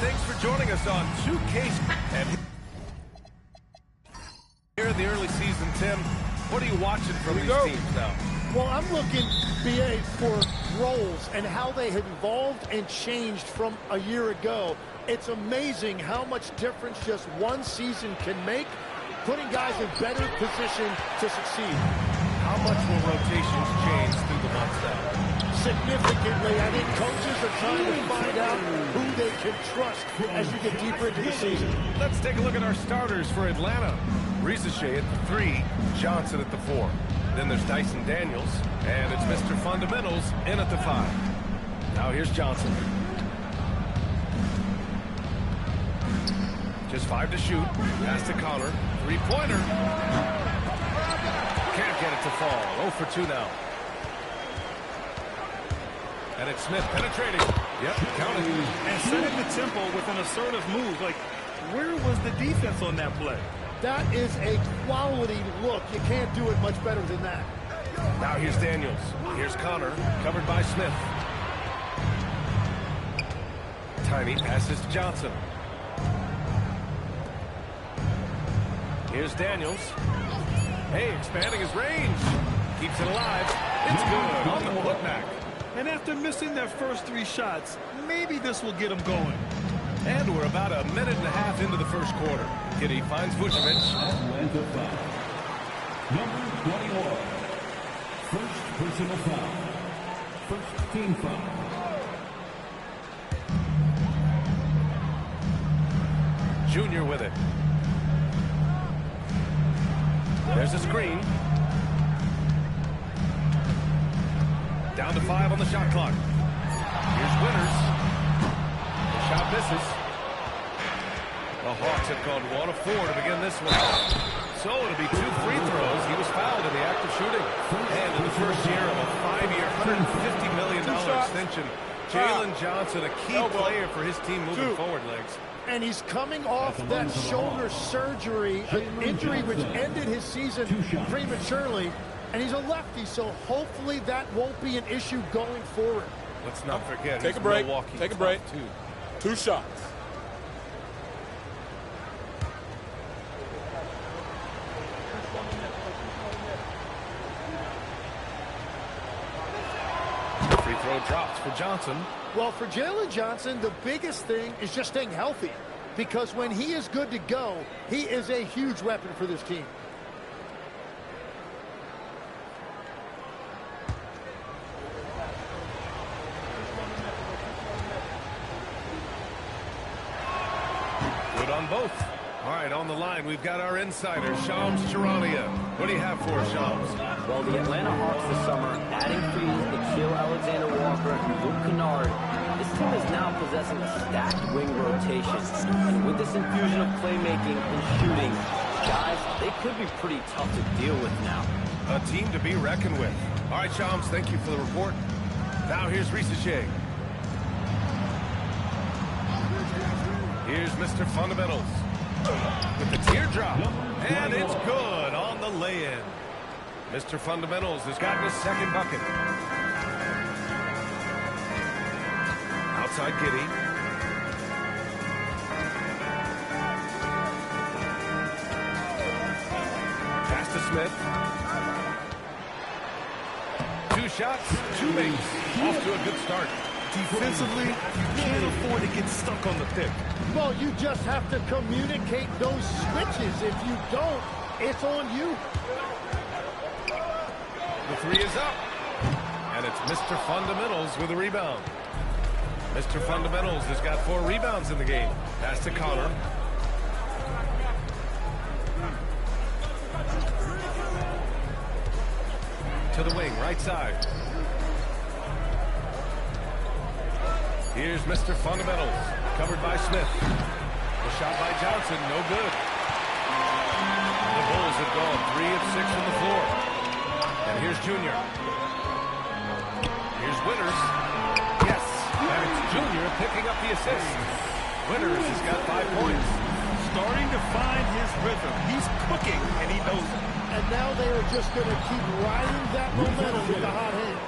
thanks for joining us on 2K. And here in the early season, Tim, what are you watching from these teams now? Well, I'm looking, BA, for roles and how they have evolved and changed from a year ago. It's amazing how much difference just one season can make, putting guys in better position to succeed. How much will rotations change through the months now? Significantly. I think coaches are trying to find out who they can trust as you get deeper into the season. Let's take a look at our starters for Atlanta. Risache at the 3, Johnson at the 4. Then there's Dyson Daniels, and it's Mr. Fundamentals in at the 5. Now here's Johnson. Just 5 to shoot. Pass to Connor. Three-pointer. Can't get it to fall. 0 for 2 now. And it's Smith penetrating. Yep, counted. And setting the tempo with an assertive move. Like, where was the defense on that play? That is a quality look. You can't do it much better than that. Now here's Daniels. Here's Connor, covered by Smith. Tiny passes to Johnson. Here's Daniels. Hey, expanding his range. Keeps it alive. It's good on the putback. And after missing their first 3 shots, maybe this will get them going. And we're about a minute and a half into the first quarter. Giddy finds Vucevic. Atlanta foul. Number 21. First personal foul. First team foul. Junior with it. There's a screen. Down to 5 on the shot clock. Here's Winters. The shot misses. The Hawks have gone 1 of 4 to begin this one. So it'll be 2 free throws. He was fouled in the act of shooting. And in the first year of a 5-year, $150 million extension, Jalen Johnson, a key player for his team moving forward, Legs. And he's coming off that shoulder surgery, an injury which ended his season prematurely. And he's a lefty, so hopefully that won't be an issue going forward. Let's not forget, take a break. Take a break. 2 shots. Free throw drops for Johnson. Well, for Jalen Johnson, the biggest thing is just staying healthy. Because when he is good to go, he is a huge weapon for this team. On both. All right, on the line, we've got our insider, Shams Charania. What do you have for us, Shams? Well, the Atlanta Hawks this summer, adding Freeze, Nikhil Alexander-Walker, and Luke Kennard, this team is now possessing a stacked wing rotation. And with this infusion of playmaking and shooting, guys, they could be pretty tough to deal with now. A team to be reckoned with. All right, Shams, thank you for the report. Now here's Risache. Here's Mr. Fundamentals with the teardrop, and it's good on the lay-in. Mr. Fundamentals has gotten his second bucket. Outside Giddy. Pass to Smith. 2 shots, 2 makes. Off to a good start. Defensively, you can't afford to get stuck on the pick. Well, you just have to communicate those switches. If you don't, it's on you. The 3 is up. And it's Mr. Fundamentals with a rebound. Mr. Fundamentals has got 4 rebounds in the game. Pass to Connor. To the wing, right side. Here's Mr. Fundamentals, covered by Smith. The shot by Johnson, no good. The Bulls have gone 3 of 6 from the floor. And here's Junior. Here's Winters. Yes, and it's Junior picking up the assist. Winters has got 5 points. Starting to find his rhythm. He's cooking, and he knows it. And now they are just going to keep riding that momentum with the hot hand.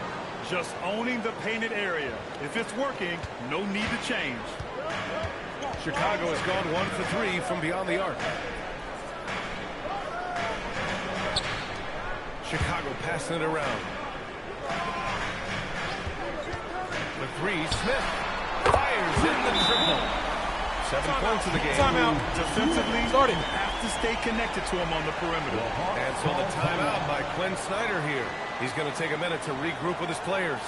Just owning the painted area. If it's working, no need to change. Chicago has gone 1 for 3 from beyond the arc. Chicago passing it around. The three, Smith fires in the triple. 7 points in the game. Timeout. Defensively, starting. Have to stay connected to him on the perimeter. And so the timeout by Quinn Snyder here. He's going to take a minute to regroup with his players.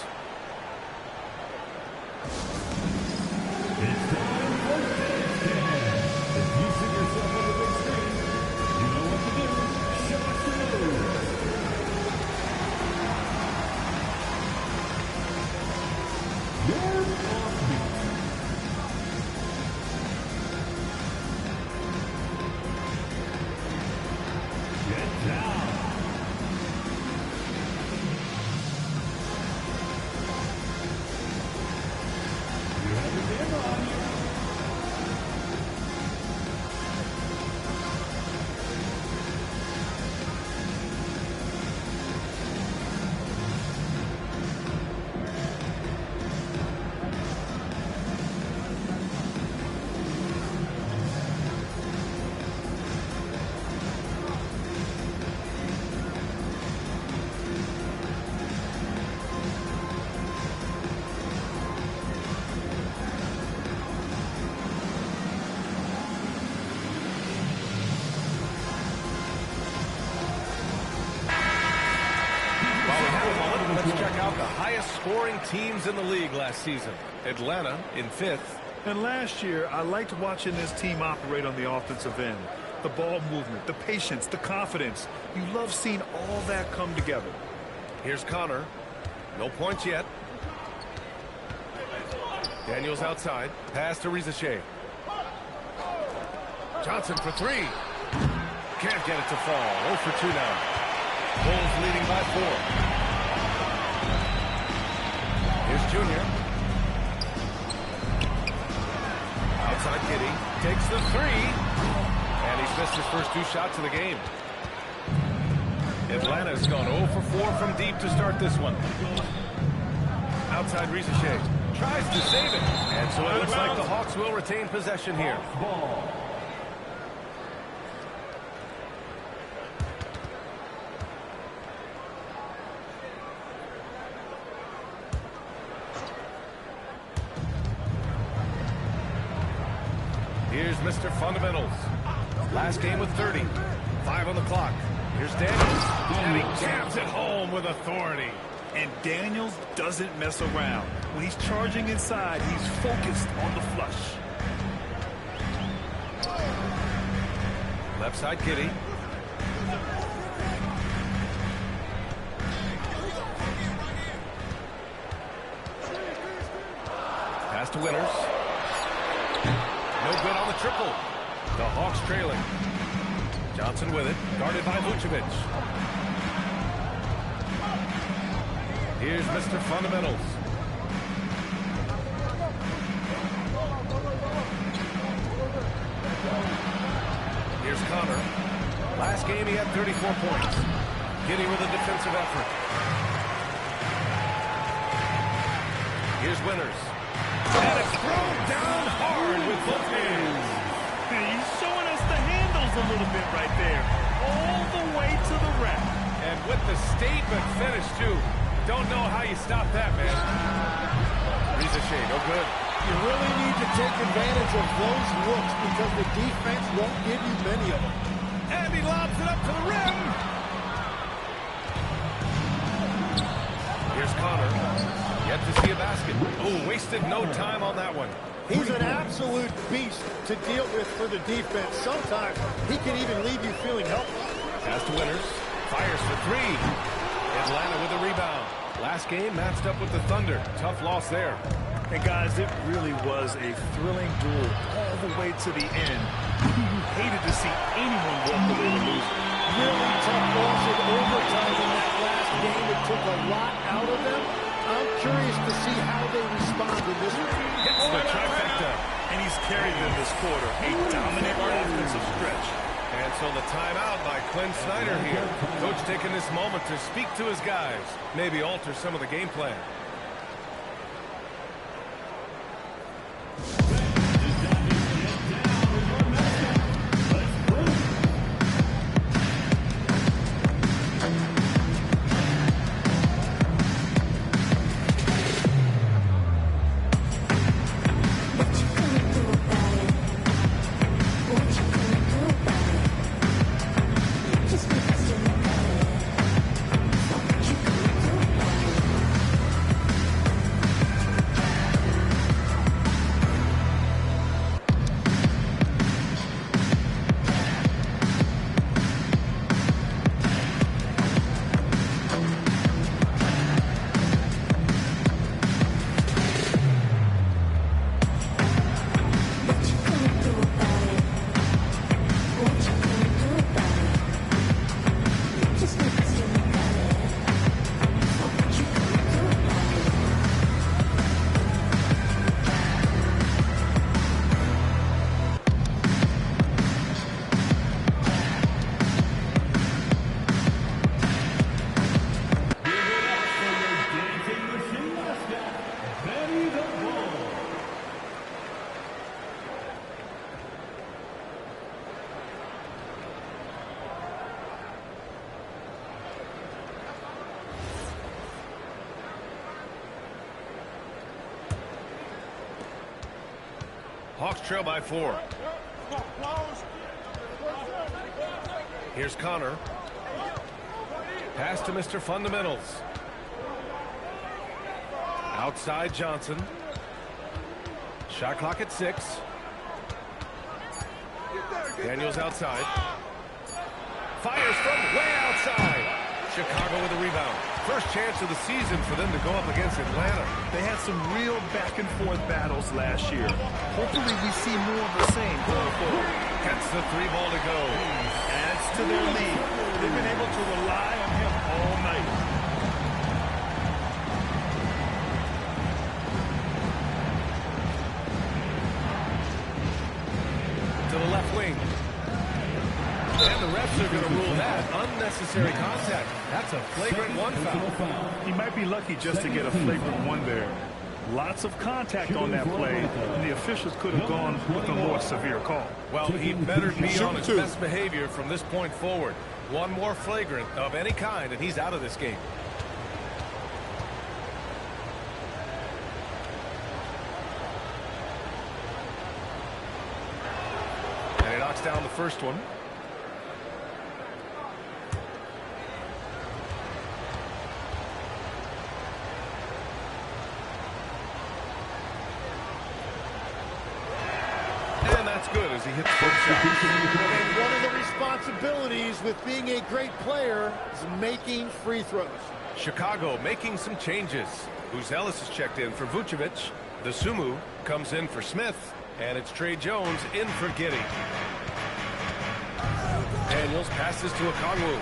Let's check out the highest scoring teams in the league last season. Atlanta in 5th. And last year, I liked watching this team operate on the offensive end. The ball movement, the patience, the confidence. You love seeing all that come together. Here's Connor. No points yet. Daniels outside. Pass to Rizachet. Johnson for 3. Can't get it to fall. 0 for 2 now. Bulls leading by 4. Here's Junior. Outside Giddy. Takes the 3. And he's missed his first 2 shots of the game. Atlanta's gone 0 for 4 from deep to start this one. Outside Rizachet. Tries to save it. And so it looks like the Hawks will retain possession here. Here's Mr. Fundamentals. Last game with 30. 5 on the clock. Here's Daniels. And he jams it home with authority. And Daniels doesn't mess around. When he's charging inside, he's focused on the flush. Left side, Giddy. Pass to Winters. No good on the triple. The Hawks trailing. Johnson with it. Guarded by Vucevic. Here's Mr. Fundamentals. Here's Connor. Last game he had 34 points. Giddy with a defensive effort. Here's Winters. And it's thrown down hard with both hands. He's showing us the handles a little bit right there. All the way to the rack. And with the statement finish, too. Don't know how you stop that, man. Rizachet, no good. You really need to take advantage of those looks because the defense won't give you many of them. And he lobs it up to the rim. Here's Connor. Yet to see a basket. Oh, wasted no time on that one. He's an absolute beast to deal with for the defense. Sometimes he can even leave you feeling helpless. Pass to Winters. Fires for 3. Atlanta with a rebound. Last game matched up with the Thunder. Tough loss there. And guys, it really was a thrilling duel all the way to the end. You hated to see anyone walk away with losing. Really tough loss in overtime in that last game. It took a lot out of them. I'm curious to see how they respond in this one. Hits the trifecta. And he's carried them this quarter. A dominant offensive stretch. And so the timeout by Quinn Snyder here. Coach taking this moment to speak to his guys. Maybe alter some of the game plan. Hawks trail by 4. Here's Connor. Pass to Mr. Fundamentals. Outside Johnson. Shot clock at 6. Daniels outside. Fires from way outside. Chicago with a rebound. First chance of the season for them to go up against Atlanta. They had some real back-and-forth battles last year. Hopefully we see more of the same going forward. Gets the 3 ball to go. Adds to their lead. They've been able to rely on him all night. To the left wing. And the refs are going to rule that unnecessary contact. That's a flagrant 1 foul. He might be lucky just to get a flagrant 1 there. Lots of contact on that play, and the officials could have gone with a more severe call. Well, he better be on his best behavior from this point forward. One more flagrant of any kind, and he's out of this game. And he knocks down the first one. Good as he hits both shots. And one of the responsibilities with being a great player is making free throws. Chicago making some changes. Uzelis is checked in for Vucevic. The Sumu comes in for Smith. And it's Trey Jones in for Giddey. Daniels passes to Okongwu.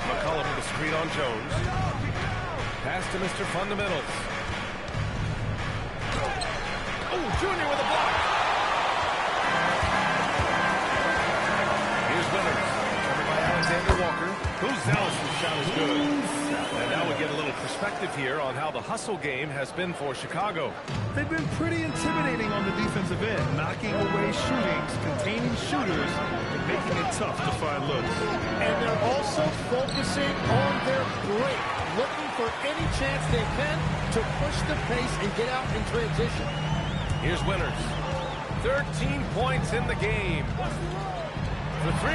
McCollum with a screen on Jones. Pass to Mr. Fundamentals. Junior with a block. Here's Winners. Covered by Alexander Walker. Uzelis' shot is good. And now we get a little perspective here on how the hustle game has been for Chicago. They've been pretty intimidating on the defensive end, knocking away shootings, containing shooters, and making it tough to find looks. And they're also focusing on their break, looking for any chance they can to push the pace and get out in transition. Here's Winners. 13 points in the game. For 3.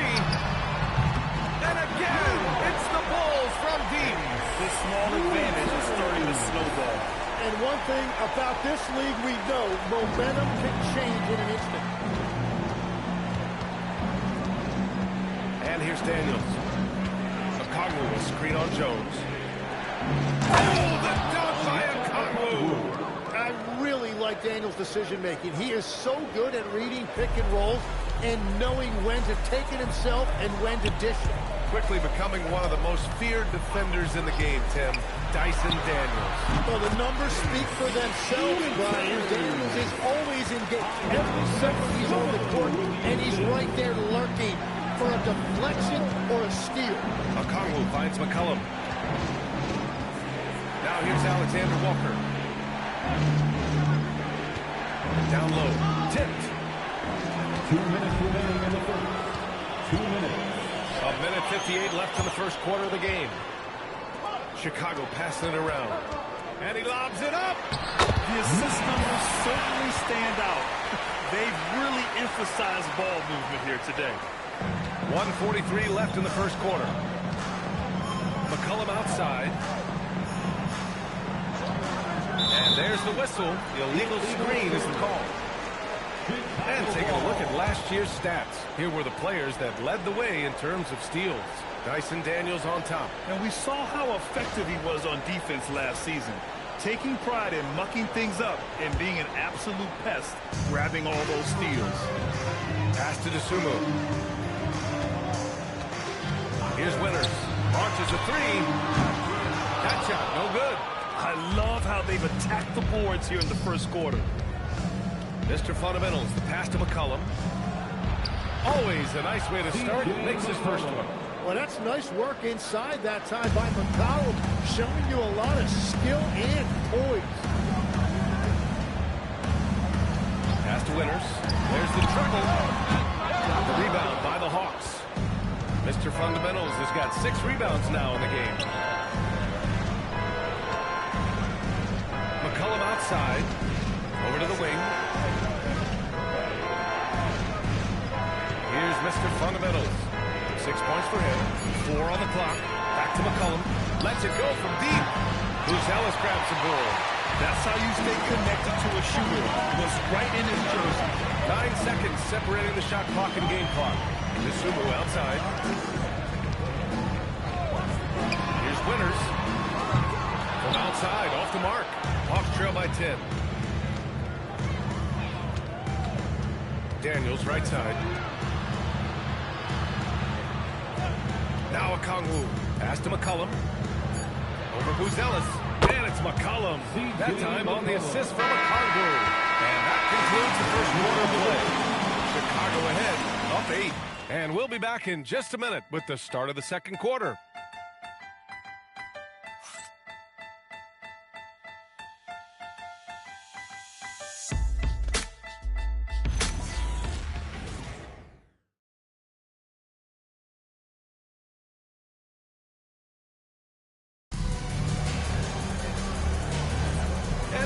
And again, it's the Bulls from deep. This small advantage is starting to snowball. And one thing about this league we know, momentum can change in an instant. And here's Daniels. Okongwu will screen on Jones. Oh, the dunk by Okongwu! I really like Daniels' decision-making. He is so good at reading pick and rolls and knowing when to take it himself and when to dish it. Quickly becoming one of the most feared defenders in the game, Tim. Dyson Daniels. Well, the numbers speak for themselves, Brian. Daniels is always engaged. Every second he's on the court, and he's right there lurking for a deflection or a steal. Okongwu finds McCollum. Now here's Alexander Walker. Down low. Tipped. 2 minutes remaining in the first. 2 minutes. A minute 58 left in the first quarter of the game. Chicago passing it around. And he lobs it up. The assist numbers certainly stand out. They've really emphasized ball movement here today. 1:43 left in the first quarter. McCollum outside. And there's the whistle. The illegal screen is the call. And taking a look at last year's stats. Here were the players that led the way in terms of steals. Dyson Daniels on top. And we saw how effective he was on defense last season. Taking pride in mucking things up and being an absolute pest, grabbing all those steals. Pass to Sumu. Here's Winners. Launches a 3. That shot, no good. I love how they've attacked the boards here in the first quarter. Mr. Fundamentals, the pass to McCollum. Always a nice way to start. Makes his first one. Well, that's nice work inside that time by McCollum, showing you a lot of skill and poise. Pass to Winners. There's the triple. The rebound by the Hawks. Mr. Fundamentals has got 6 rebounds now in the game. McCollum outside. Over to the wing. Here's Mr. Fundamentals. 6 points for him. 4 on the clock. Back to McCollum. Lets it go from deep. Buzelis grabs the ball. That's how you stay connected to a shooter. It was right in his jersey. 9 seconds separating the shot clock and game clock. Nasumu outside. Here's Winters. From outside, off the mark. Hawks trail by 10. Daniels right side. Now Okongwu. Pass to McCollum. Over Buzelis. And it's McCollum. That time on the assist from Okongwu. And that concludes the first quarter play. Chicago ahead, up 8. And we'll be back in just a minute with the start of the second quarter.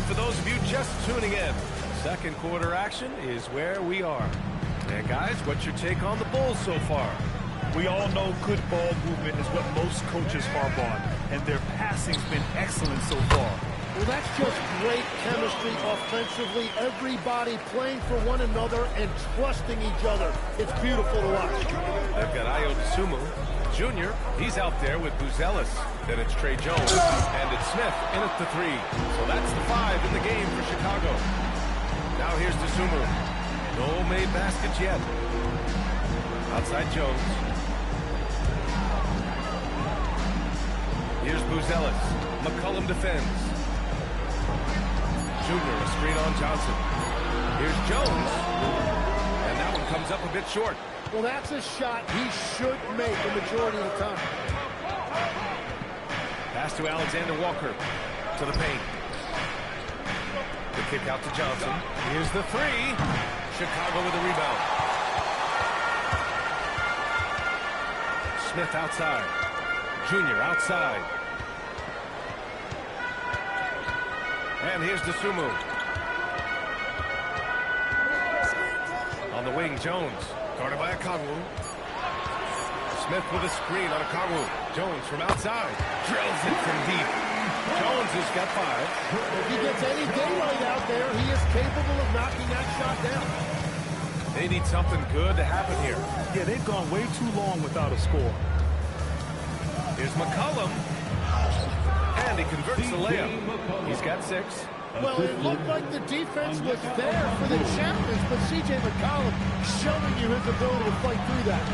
For those of you just tuning in, second quarter action is where we are. And guys, what's your take on the Bulls so far? We all know good ball movement is what most coaches harp on, and their passing's been excellent so far. Well, that's just great chemistry offensively. Everybody playing for one another and trusting each other. It's beautiful to watch. They've got Ayo Dosunmu Jr. He's out there with Buzelis. Then it's Trey Jones, and it's Smith in at the 3. So that's the 5 in the game for Chicago. Now here's Dosunmu. No made baskets yet. Outside Jones. Here's Buzelis. McCollum defends. Junior, a screen on Johnson. Here's Jones. And that one comes up a bit short. Well, that's a shot he should make the majority of the time. Pass to Alexander Walker. To the paint. The kick out to Johnson. Here's the 3. Chicago with a rebound. Smith outside. Junior outside. And here's Dosunmu. On the wing, Jones. Guarded by Okongwu. Smith with a screen on Okongwu. Jones from outside. Drills it from deep. Jones has got 5. If he gets any daylight out there, he is capable of knocking that shot down. They need something good to happen here. Yeah, they've gone way too long without a score. Here's McCollum. And he converts the layup. He's got 6. Well, it looked like the defense was there for the challenge, but C.J. McCollum showing you his ability to fight through that.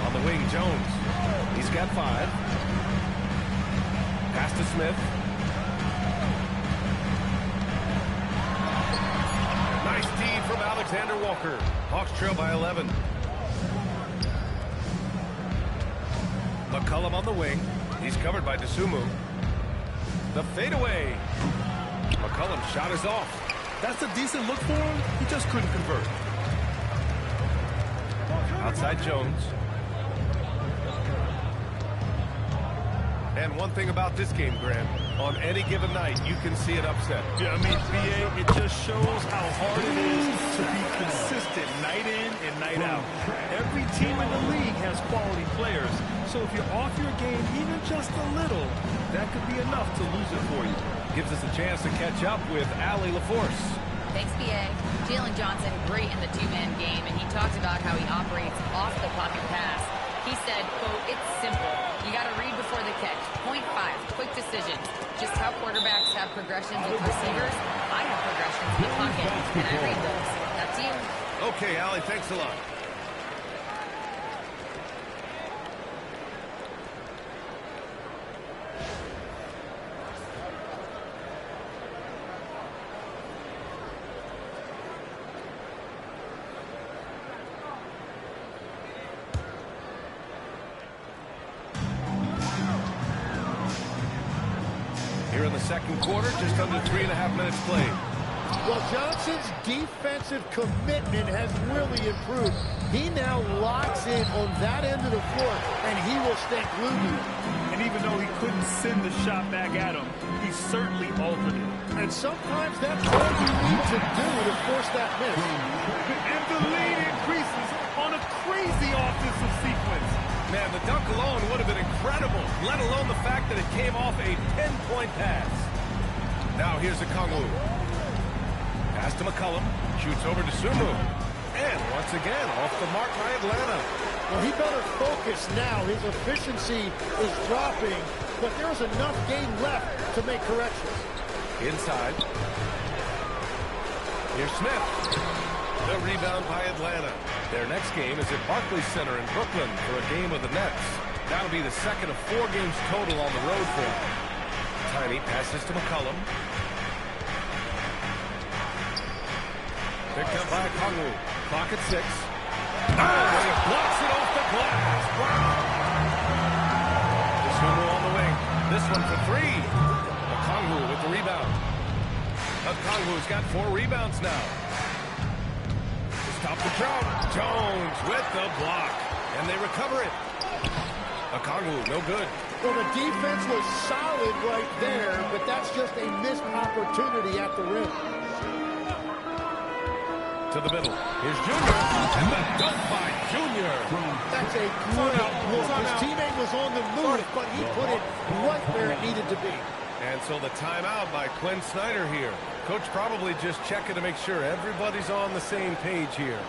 On the wing, Jones. He's got 5. Pass to Smith. Nice D from Alexander Walker. Hawks trail by 11. McCollum on the wing. He's covered by Dosunmu. The fadeaway. McCollum's shot is off. That's a decent look for him. He just couldn't convert. Outside Jones. And one thing about this game, Grant, on any given night, you can see an upset. Yeah, I mean, BA, it just shows how hard it is to be consistent night in and night out. Every team in the league has quality players, so if you're off your game even just a little, that could be enough to lose it for you. Gives us a chance to catch up with Allie LaForce. Thanks, BA. Jalen Johnson, great in the two-man game, and he talked about how he operates off the pocket pass. He said, quote, it's simple. You got to read before the catch. Point 5, quick decisions. Just how quarterbacks have progressions with receivers. I have progressions in the pocket, and I read those. That's you. Okay, Allie, thanks a lot. Here in the second quarter, just under 3.5 minutes played. Well, Johnson's defensive commitment has really improved. He now locks in on that end of the floor, and he will stay glued to it. And even though he couldn't send the shot back at him, he certainly altered it. And sometimes that's all you need to do to force that miss. And the lead increases on a crazy offensive sequence. Man, the dunk alone would have been incredible, let alone the fact that it came off a 10-point pass. Now here's Okongwu. Pass to McCollum. Shoots over to Sumu. And once again, off the mark by Atlanta. Well, he better focus now. His efficiency is dropping, but there's enough game left to make corrections. Inside. Here's Smith. The rebound by Atlanta. Their next game is at Barclays Center in Brooklyn for a game of the Nets. That'll be the second of 4 games total on the road for them. Tiny passes to McCollum. Picked up by Okongwu. Clock at 6. Oh, and he blocks it off the glass. Wow. Sumu on the wing. This one for 3. Okongwu with the rebound. Okongwu's got 4 rebounds now. To stop the drought. Jones with the block. And they recover it. Okongwu, no good. Well, the defense was solid right there, but that's just a missed opportunity at the rim. To the middle. Here's Junior. And the dunk by Junior. That's a great look. His teammate was on the move, but he put it right where it needed to be. And so the timeout by Quinn Snyder here. Coach probably just checking to make sure everybody's on the same page here.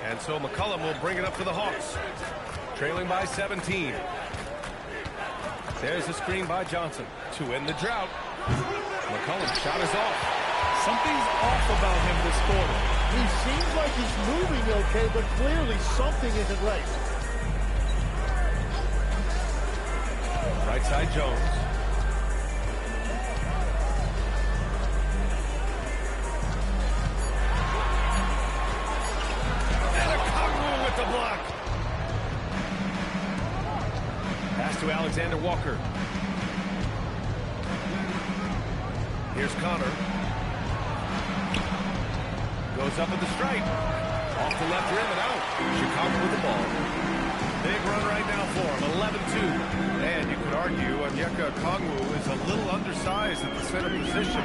And so McCollum will bring it up for the Hawks. Trailing by 17. There's a screen by Johnson to end the drought. McCollum's shot is off. Something's off about him this quarter. He seems like he's moving okay, but clearly something isn't right. Right side Jones. The block. Pass to Alexander Walker. Here's Connor. Goes up at the stripe. Off the left rim and out. Chicago with the ball. Big run right now for him. 11-2. And you could argue Onyeka Okongwu is a little undersized at the center position.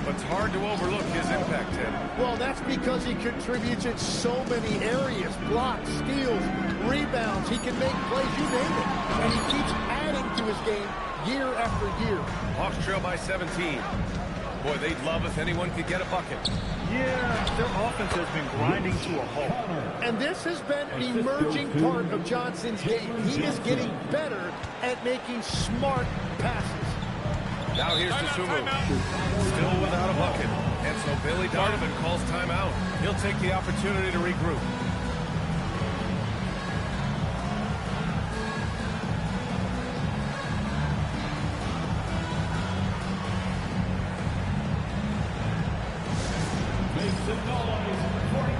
But it's hard to overlook his impact, Ted. Well, that's because he contributes in so many areas. Blocks, steals, rebounds. He can make plays, you name it. And he keeps adding to his game year after year. Hawks trail by 17. Boy, they'd love if anyone could get a bucket. Yeah, their offense has been grinding to a halt. And this has been an emerging part of Johnson's game. He is getting better at making smart passes. Now here's Sumu. Still without a bucket. And so Billy Donovan calls timeout. He'll take the opportunity to regroup. Make some noise for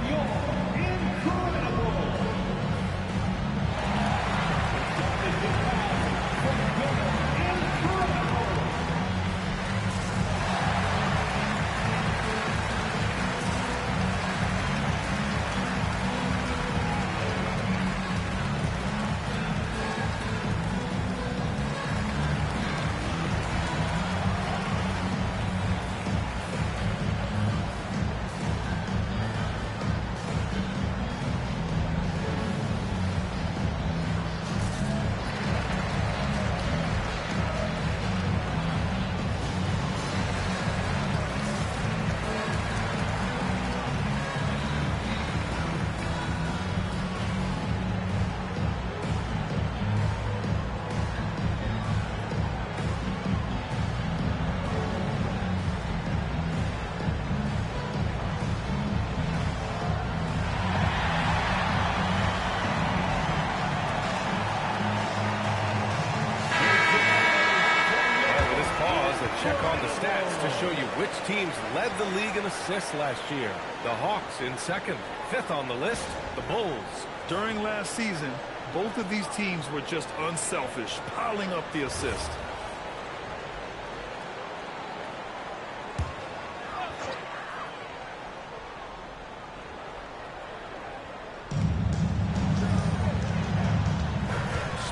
check on the stats to show you which teams led the league in assists last year. The Hawks in second. Fifth on the list, the Bulls. During last season, both of these teams were just unselfish, piling up the assist.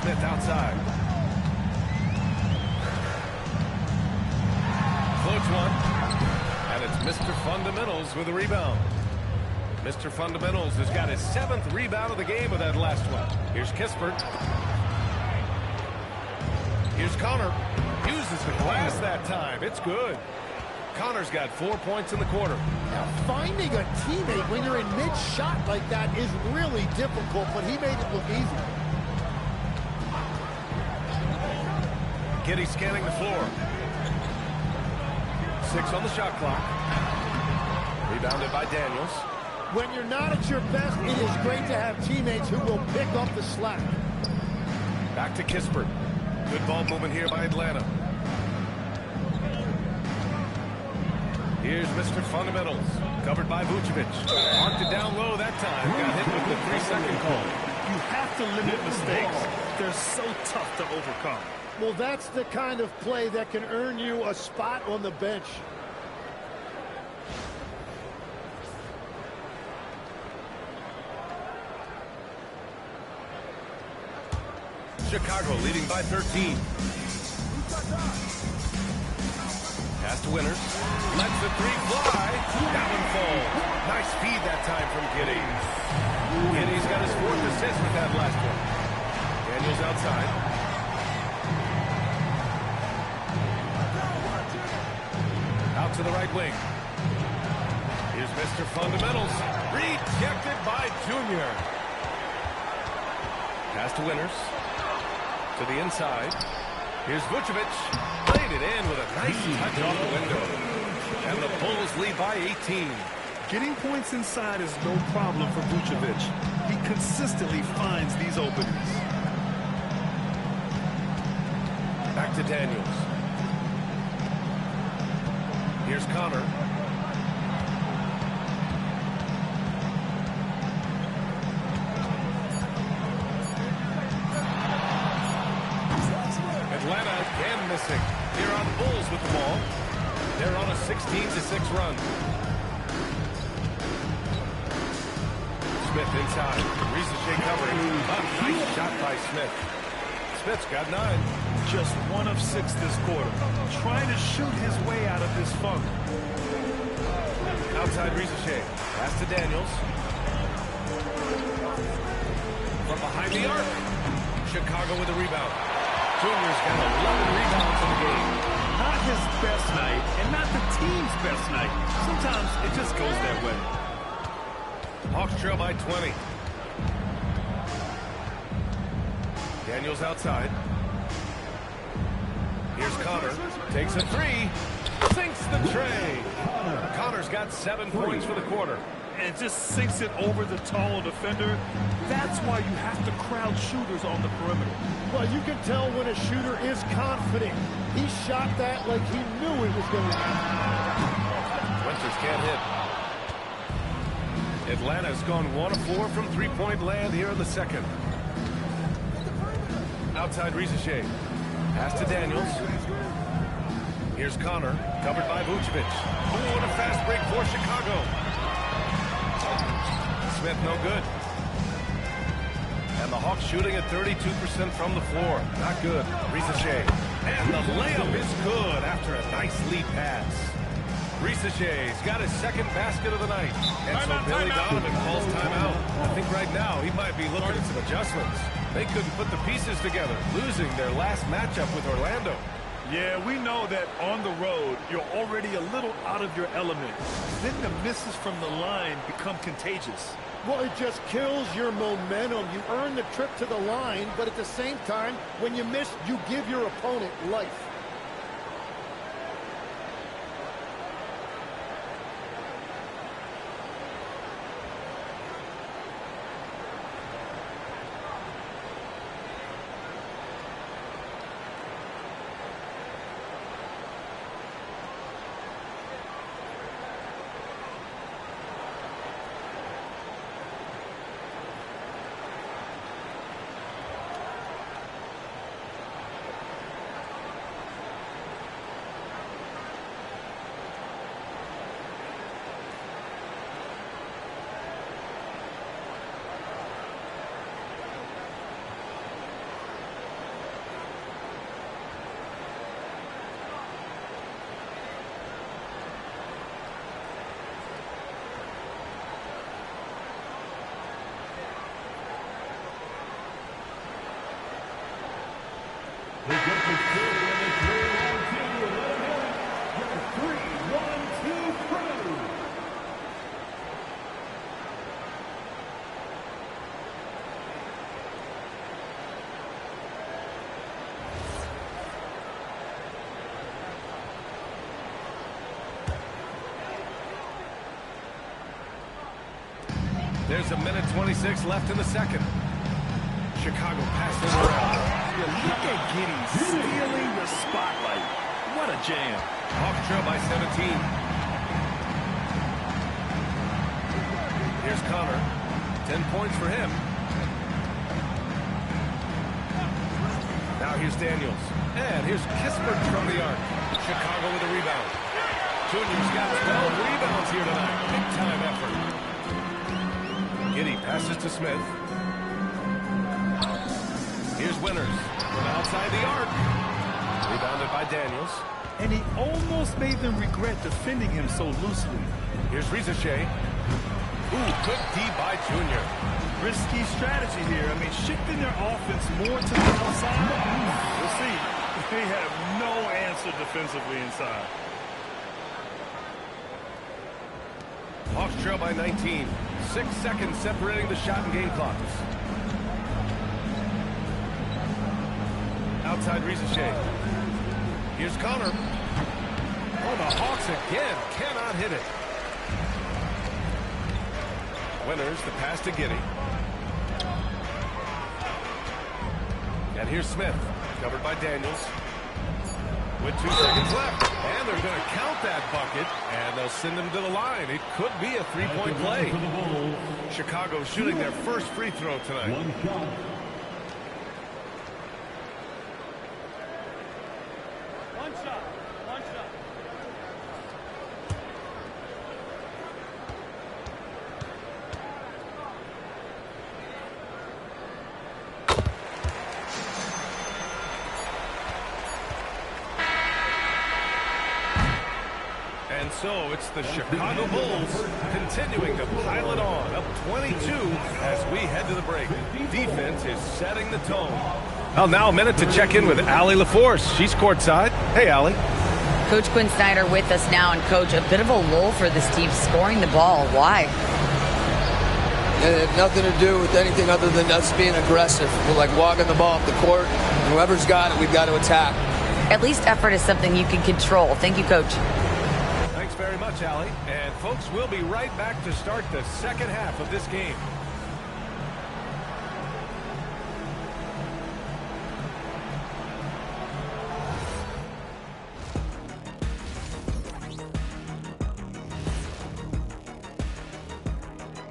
Smith outside. Floats one. And it's Mr. Fundamentals with a rebound. Mr. Fundamentals has got his 7th rebound of the game with that last one. Here's Kispert. Here's Connor. Uses the glass that time. It's good. Connor's got 4 points in the quarter. Now, finding a teammate when you're in mid-shot like that is really difficult, but he made it look easy. Giddey scanning the floor. 6 on the shot clock. Rebounded by Daniels. When you're not at your best, it is great to have teammates who will pick up the slack. Back to Kispert. Good ball movement here by Atlanta. Here's Mr. Fundamentals. Covered by Vucevic. Marked it down low that time. Got hit with the 3-second call. You have to limit mistakes. They're so tough to overcome. Well, that's the kind of play that can earn you a spot on the bench. Chicago leading by 13. Pass to Winters. Lets the 3 fly. That one falls. Nice feed that time from Giddey. Giddey's got his 4th assist with that last one. Daniels outside. Out to the right wing. Here's Mr. Fundamentals. Rejected by Junior. Pass to Winters. To the inside. Here's Vucevic. Played it in with a nice touch off the window. And the Bulls lead by 18. Getting points inside is no problem for Vucevic. He consistently finds these openings. Back to Daniels. Here's Connor. Atlanta again missing. Here on Bulls with the ball. They're on a 16-6 run. Smith inside. Risache covering. A nice shot by Smith. Smith's got 9. Just 1 of 6 this quarter. Trying to shoot his way out of this funk. Outside Risache. Pass to Daniels. From behind the arc. Chicago with a rebound. Junior's got 11 rebounds in the game. Not his best night, and not the team's best night. Sometimes it just goes that way. Hawks trail by 20. Daniels outside. Here's Connor. Takes a 3. Sinks the tray. Connor's got 7 points for the quarter. And just sinks it over the tall defender. That's why you have to crowd shooters on the perimeter. Well, you can tell when a shooter is confident. He shot that like he knew it was going to happen. Winters can't hit. Atlanta's gone 1 of 4 from three-point land here in the second. Outside Risache. Pass to Daniels. Here's Connor, covered by Vucevic. Oh, and a fast break for Chicago. Smith no good. And the Hawks shooting at 32% from the floor. Not good. Risache. And the layup is good after a nice lead pass. Risache's got his 2nd basket of the night. And so Billy Donovan calls timeout. I think right now he might be looking at some adjustments. They couldn't put the pieces together, losing their last matchup with Orlando. Yeah, we know that on the road, you're already a little out of your element. Then the misses from the line become contagious. Well, it just kills your momentum. You earn the trip to the line, but at the same time, when you miss, you give your opponent life. They get the kill in the 3-1-2. The 3-1-2 crew. There's a minute 26 left in the second. Chicago passes around. Yeah, look at Giddy stealing the spotlight. What a jam. Hawks trail by 17. Here's Connor. 10 points for him. Now here's Daniels. And here's Kispert from the arc. Chicago with a rebound. Junior's got 12 rebounds here tonight. Big time effort. Giddy passes to Smith. Here's Winters from outside the arc. Rebounded by Daniels. And he almost made them regret defending him so loosely. Here's Rizichet. Ooh, good D by Junior. Risky strategy here. I mean, shifting their offense more to the outside. We'll see. They have no answer defensively inside. Hawks trail by 19. 6 seconds separating the shot and game clocks. Outside Rizichet. Here's Connor. Oh, the Hawks again cannot hit it. Winters, the pass to Giddy. And here's Smith, covered by Daniels. With 2 seconds left. And they're going to count that bucket, and they'll send him to the line. It could be a three-point play. Chicago shooting their first free throw tonight. One shot. And so it's the Chicago Bulls continuing to pile it on, up 22 as we head to the break. Defense is setting the tone. Well, now a minute to check in with Allie LaForce. She's courtside. Hey, Allie. Coach Quinn Snyder with us now, and Coach, a bit of a lull for this team scoring the ball. Why? It had nothing to do with anything other than us being aggressive. We're like walking the ball up the court. Whoever's got it, we've got to attack. At least effort is something you can control. Thank you, Coach. Thanks very much, Allie. And folks, we'll be right back to start the second half of this game.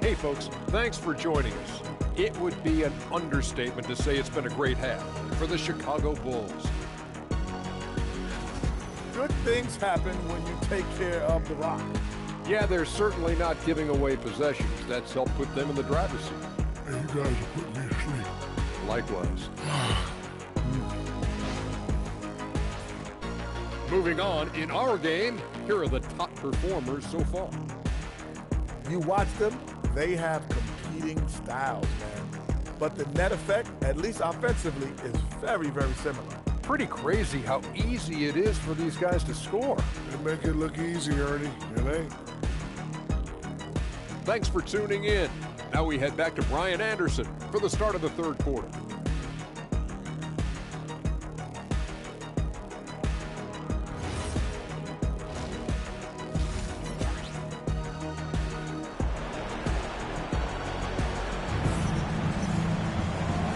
Hey folks, thanks for joining us. It would be an understatement to say it's been a great half for the Chicago Bulls. Good things happen when you take care of the rock. Yeah, they're certainly not giving away possessions. That's helped put them in the driver's seat. Hey, you guys are putting me to sleep. Likewise. Moving on, in our game, here are the top performers so far. You watch them, they have competing styles, man. But the net effect, at least offensively, is very, very similar. Pretty crazy how easy it is for these guys to score. They make it look easy, Ernie. It ain't. Thanks for tuning in. Now we head back to Brian Anderson for the start of the third quarter.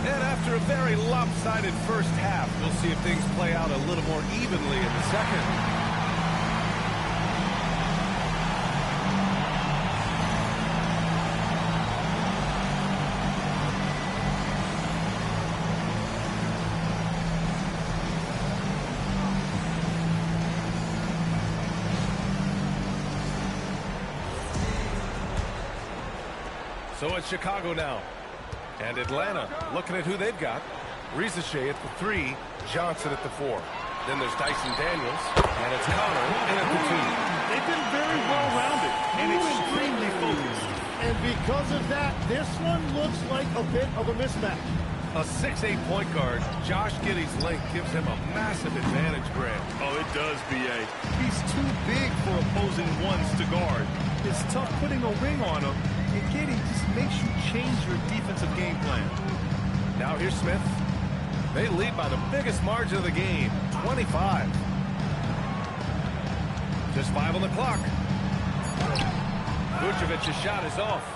After a very lopsided first half, we'll see if things play out a little more evenly in the second. So it's Chicago now. And Atlanta looking at who they've got. Rizichet at the 3, Johnson at the 4. Then there's Dyson Daniels, and it's Connor in at the 2. They've been very well-rounded and extremely focused. And because of that, this one looks like a bit of a mismatch. A 6'8" point guard, Josh Giddey's length gives him a massive advantage, Grant. Oh, it does, B.A. He's too big for opposing ones to guard. It's tough putting a ring on him, and Giddey just makes you change your defensive game plan. Now here's Smith. They lead by the biggest margin of the game, 25. Just 5 on the clock. Vucevic's shot is off.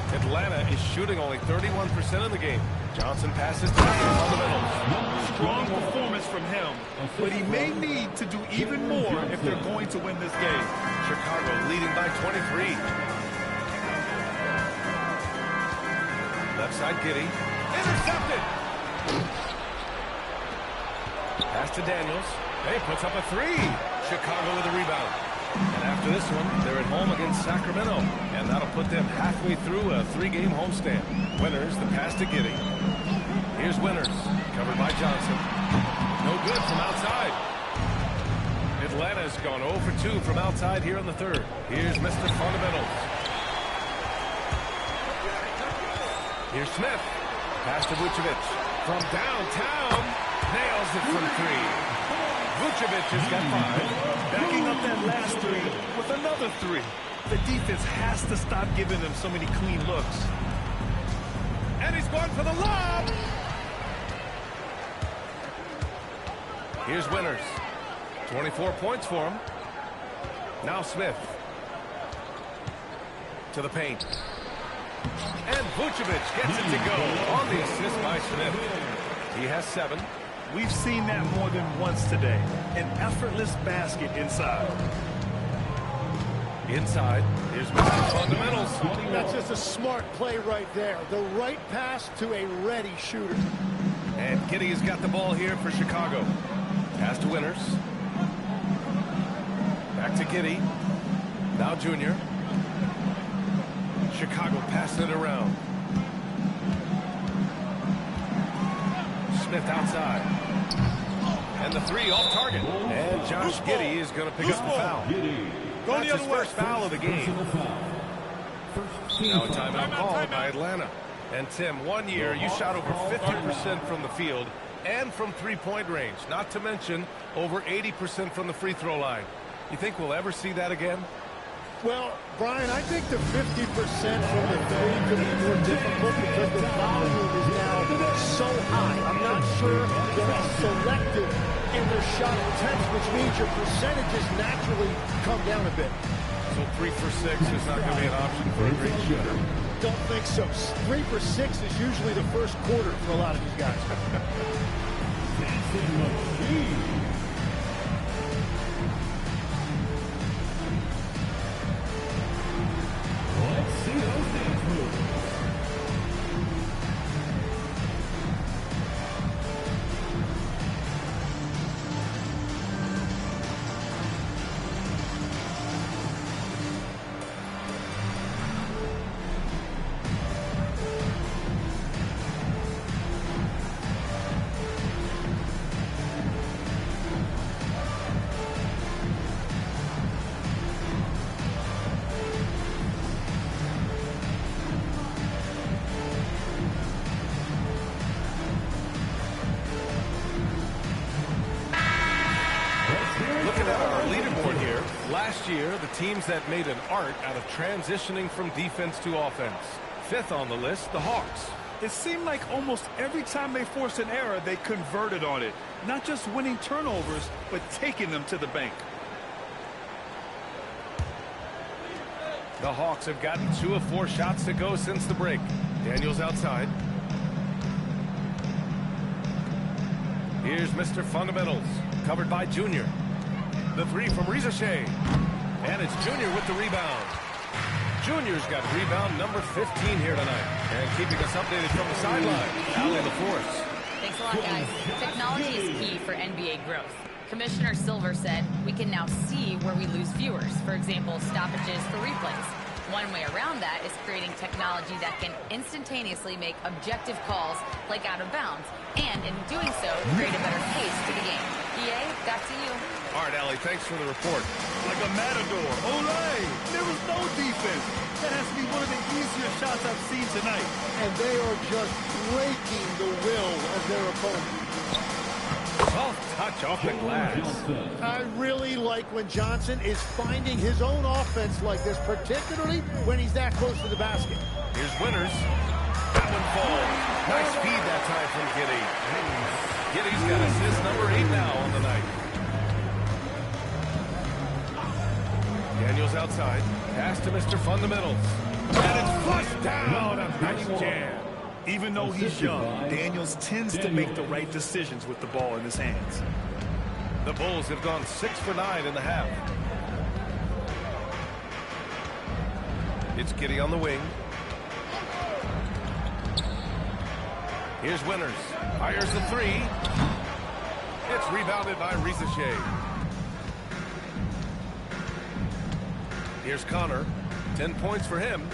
Atlanta is shooting only 31% of the game. Johnson passes to fundamentals. Strong performance from him, but he may need to do even more if they're going to win this game. Chicago leading by 23. Left side, Giddey. Intercepted! Pass to Daniels. Hey, puts up a three. Chicago with a rebound. And after this one, they're at home against Sacramento. And that'll put them halfway through a 3-game homestand. Winners, the pass to Giddey. Here's Winners, covered by Johnson. No good from outside. Atlanta's gone 0 for 2 from outside here in the third. Here's Mr. Fundamentals. Here's Smith. Pass to Vucevic. From downtown, nails it from 3. Vucevic has got 5. Backing up that last three with another 3. The defense has to stop giving them so many clean looks. And he's going for the lob. Here's Winners. 24 points for him. Now Smith. To the paint. And Vucevic gets it to go on the assist by Smith. He has 7. We've seen that more than once today. An effortless basket inside. Inside, here's Mr. Fundamentals. That's just a smart play right there. The right pass to a ready shooter. And Giddey has got the ball here for Chicago. Pass to Winners. Back to Giddey. Now Junior. Chicago passing it around. Smith outside. And the 3 off target. And Josh Giddey is going to pick up the foul. That's his first foul of the game. Now a timeout called by Atlanta. And Tim, 1 year, you shot over 50% from the field and from three-point range. Not to mention over 80% from the free throw line. You think we'll ever see that again? Well, Brian, I think the 50% from the 3 could be more difficult because the volume is now so high. I'm not sure they're selective in their shot attempts, which means your percentages naturally come down a bit. So 3 for 6 is not going to be an option for a great shooter. Don't think so. 3 for 6 is usually the first quarter for a lot of these guys. Let's see those dance moves. Last year, the teams that made an art out of transitioning from defense to offense. 5th on the list, the Hawks. It seemed like almost every time they forced an error, they converted on it. Not just winning turnovers, but taking them to the bank. The Hawks have gotten 2 of 4 shots to go since the break. Daniels outside. Here's Mr. Fundamentals, covered by Junior. The 3 from Rizashay. And it's Junior with the rebound. Junior's got rebound number 15 here tonight. And keeping us updated from the sideline, Allie LaForce. Thanks a lot, guys. Technology is key for NBA growth. Commissioner Silver said we can now see where we lose viewers. For example, stoppages for replays. One way around that is creating technology that can instantaneously make objective calls like out of bounds. And in doing so, create a better pace to the game. PA, Back to you. All right, Allie, thanks for the report. Like a matador. Olay! There was no defense. That has to be one of the easier shots I've seen tonight. And they are just breaking the will of their opponent. Soft touch off the glass. I really like when Johnson is finding his own offense like this, particularly when he's that close to the basket. Here's Winters. That one falls. Nice feed that time from Giddy. Giddy's got assist number 8 now on the night. Daniels outside. Pass to Mr. Fundamentals. And it's flushed down. A nice jam. Even though he's young, Daniels tends to make the right decisions with the ball in his hands. The Bulls have gone 6 for 9 in the half. It's Giddy on the wing. Here's Winters. Fires the 3. It's rebounded by Rizichet. Here's Connor. 10 points for him.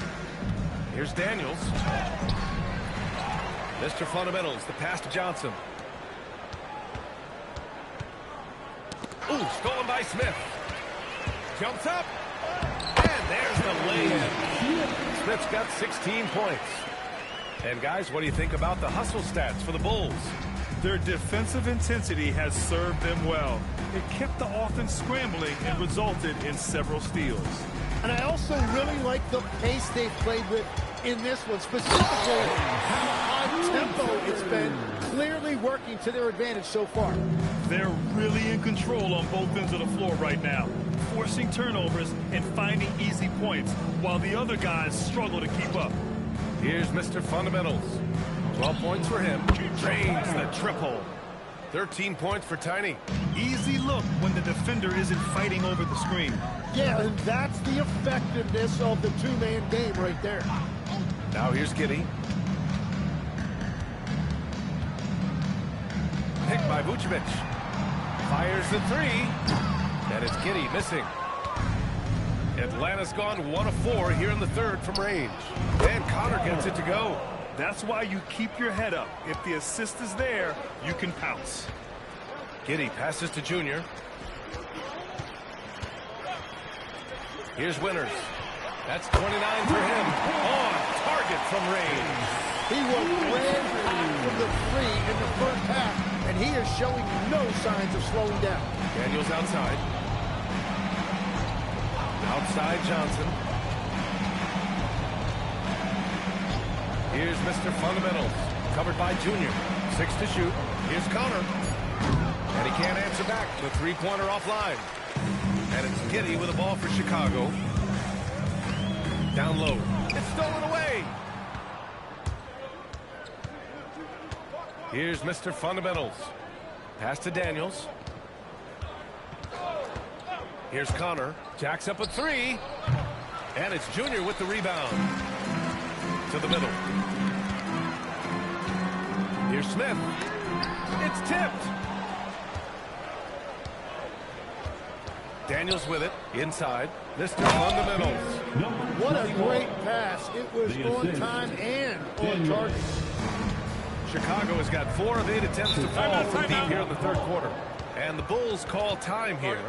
Here's Daniels. Mr. Fundamentals, the pass to Johnson. Ooh, stolen by Smith. Jumps up. And there's the lay-in. Smith's got 16 points. And guys, what do you think about the hustle stats for the Bulls? Their defensive intensity has served them well. It kept the offense scrambling and resulted in several steals. And I also really like the pace they've played with in this one, specifically how high tempo it's been, clearly working to their advantage so far. They're really in control on both ends of the floor right now, forcing turnovers and finding easy points, while the other guys struggle to keep up. Here's Mr. Fundamentals. 12 points for him. Drains the triple. 13 points for Tiny. Easy look when the defender isn't fighting over the screen. Yeah, and that's the effectiveness of the two-man game right there. Now here's Giddy. Picked by Vucevic. Fires the 3. And it's Giddy missing. Atlanta's gone 1 of 4 here in the third from range. And Connor gets it to go. That's why you keep your head up. If the assist is there, you can pounce. Giddy passes to Junior. Here's Winters. That's 29 for him. On target from range. He was ran hot from the 3 in the first half, and he is showing no signs of slowing down. Daniels outside. Outside Johnson. Here's Mr. Fundamentals. Covered by Junior. 6 to shoot. Here's Connor. And he can't answer back. The three-pointer offline. And it's Giddy with a ball for Chicago. Down low. It's stolen away. Here's Mr. Fundamentals. Pass to Daniels. Here's Connor. Jacks up a 3. And it's Junior with the rebound. To the middle. Here's Smith. It's tipped. Daniels with it. Inside. Mr. Fundamentals. What a great pass. It was on time and on target. Chicago has got 4 of 8 attempts to fall from deep here in the third quarter. And the Bulls call time here.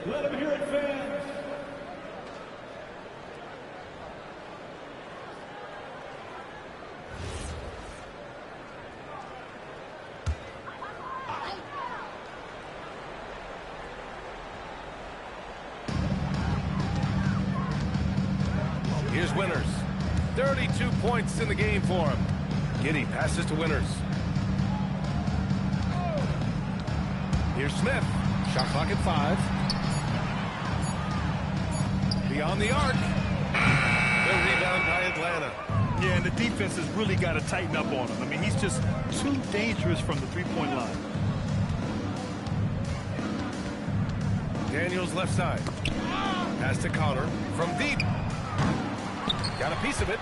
Let them hear it, fans. Here's Winters. 32 points in the game for him. Giddy passes to Winters. Here's Smith. Shot clock at 5. Beyond the arc. The rebound by Atlanta. Yeah, and the defense has really got to tighten up on him. I mean, he's just too dangerous from the three-point line. Daniels left side. Pass to Connor from deep. Got a piece of it.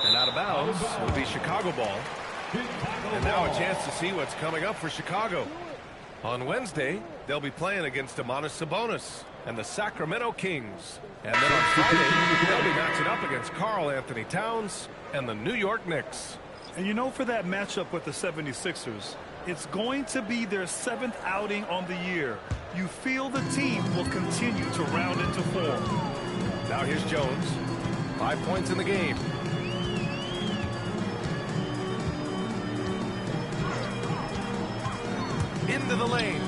And out of bounds will be Chicago ball. And now a chance to see what's coming up for Chicago. On Wednesday, they'll be playing against Domantas Sabonis and the Sacramento Kings. And then on Friday, they'll be matching up against Karl Anthony Towns and the New York Knicks. And you know, for that matchup with the 76ers, it's going to be their 7th outing on the year. You feel the team will continue to round into form. Now here's Jones. 5 points in the game. Into the lane.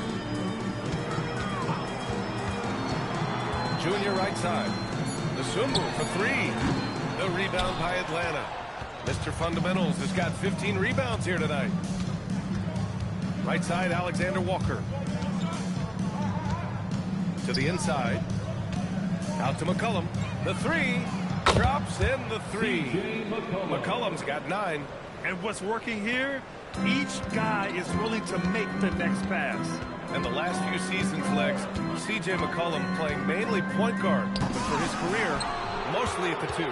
Junior right side. The Sumu for 3. The rebound by Atlanta. Mr. Fundamentals has got 15 rebounds here tonight. Right side, Alexander Walker. To the inside. Out to McCollum. The 3. Drops in the 3. McCollum's got 9. And what's working here? Each guy is willing to make the next pass. And the last few seasons, Legs, C.J. McCollum playing mainly point guard, but for his career, mostly at the 2.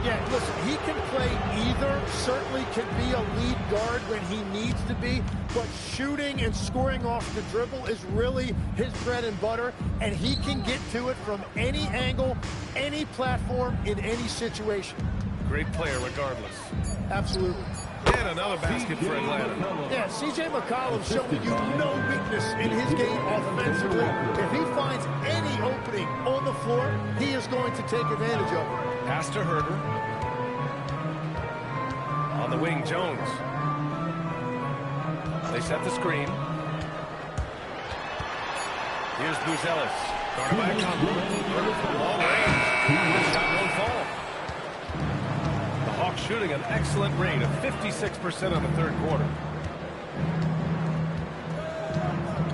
Yeah, listen, he can play either, certainly can be a lead guard when he needs to be, but shooting and scoring off the dribble is really his bread and butter, and he can get to it from any angle, any platform, in any situation. Great player regardless. Absolutely. And another basket for Atlanta. Yeah, C.J. McCollum showing you no weakness in his game offensively. If he finds any opening on the floor, he is going to take advantage of it. Pass to Herder. On the wing, Jones. They set the screen. Here's Buzelis. Guarded by Conley. Herder from long range. This shot won't fall. The Hawks shooting an excellent rate of 56% in the third quarter.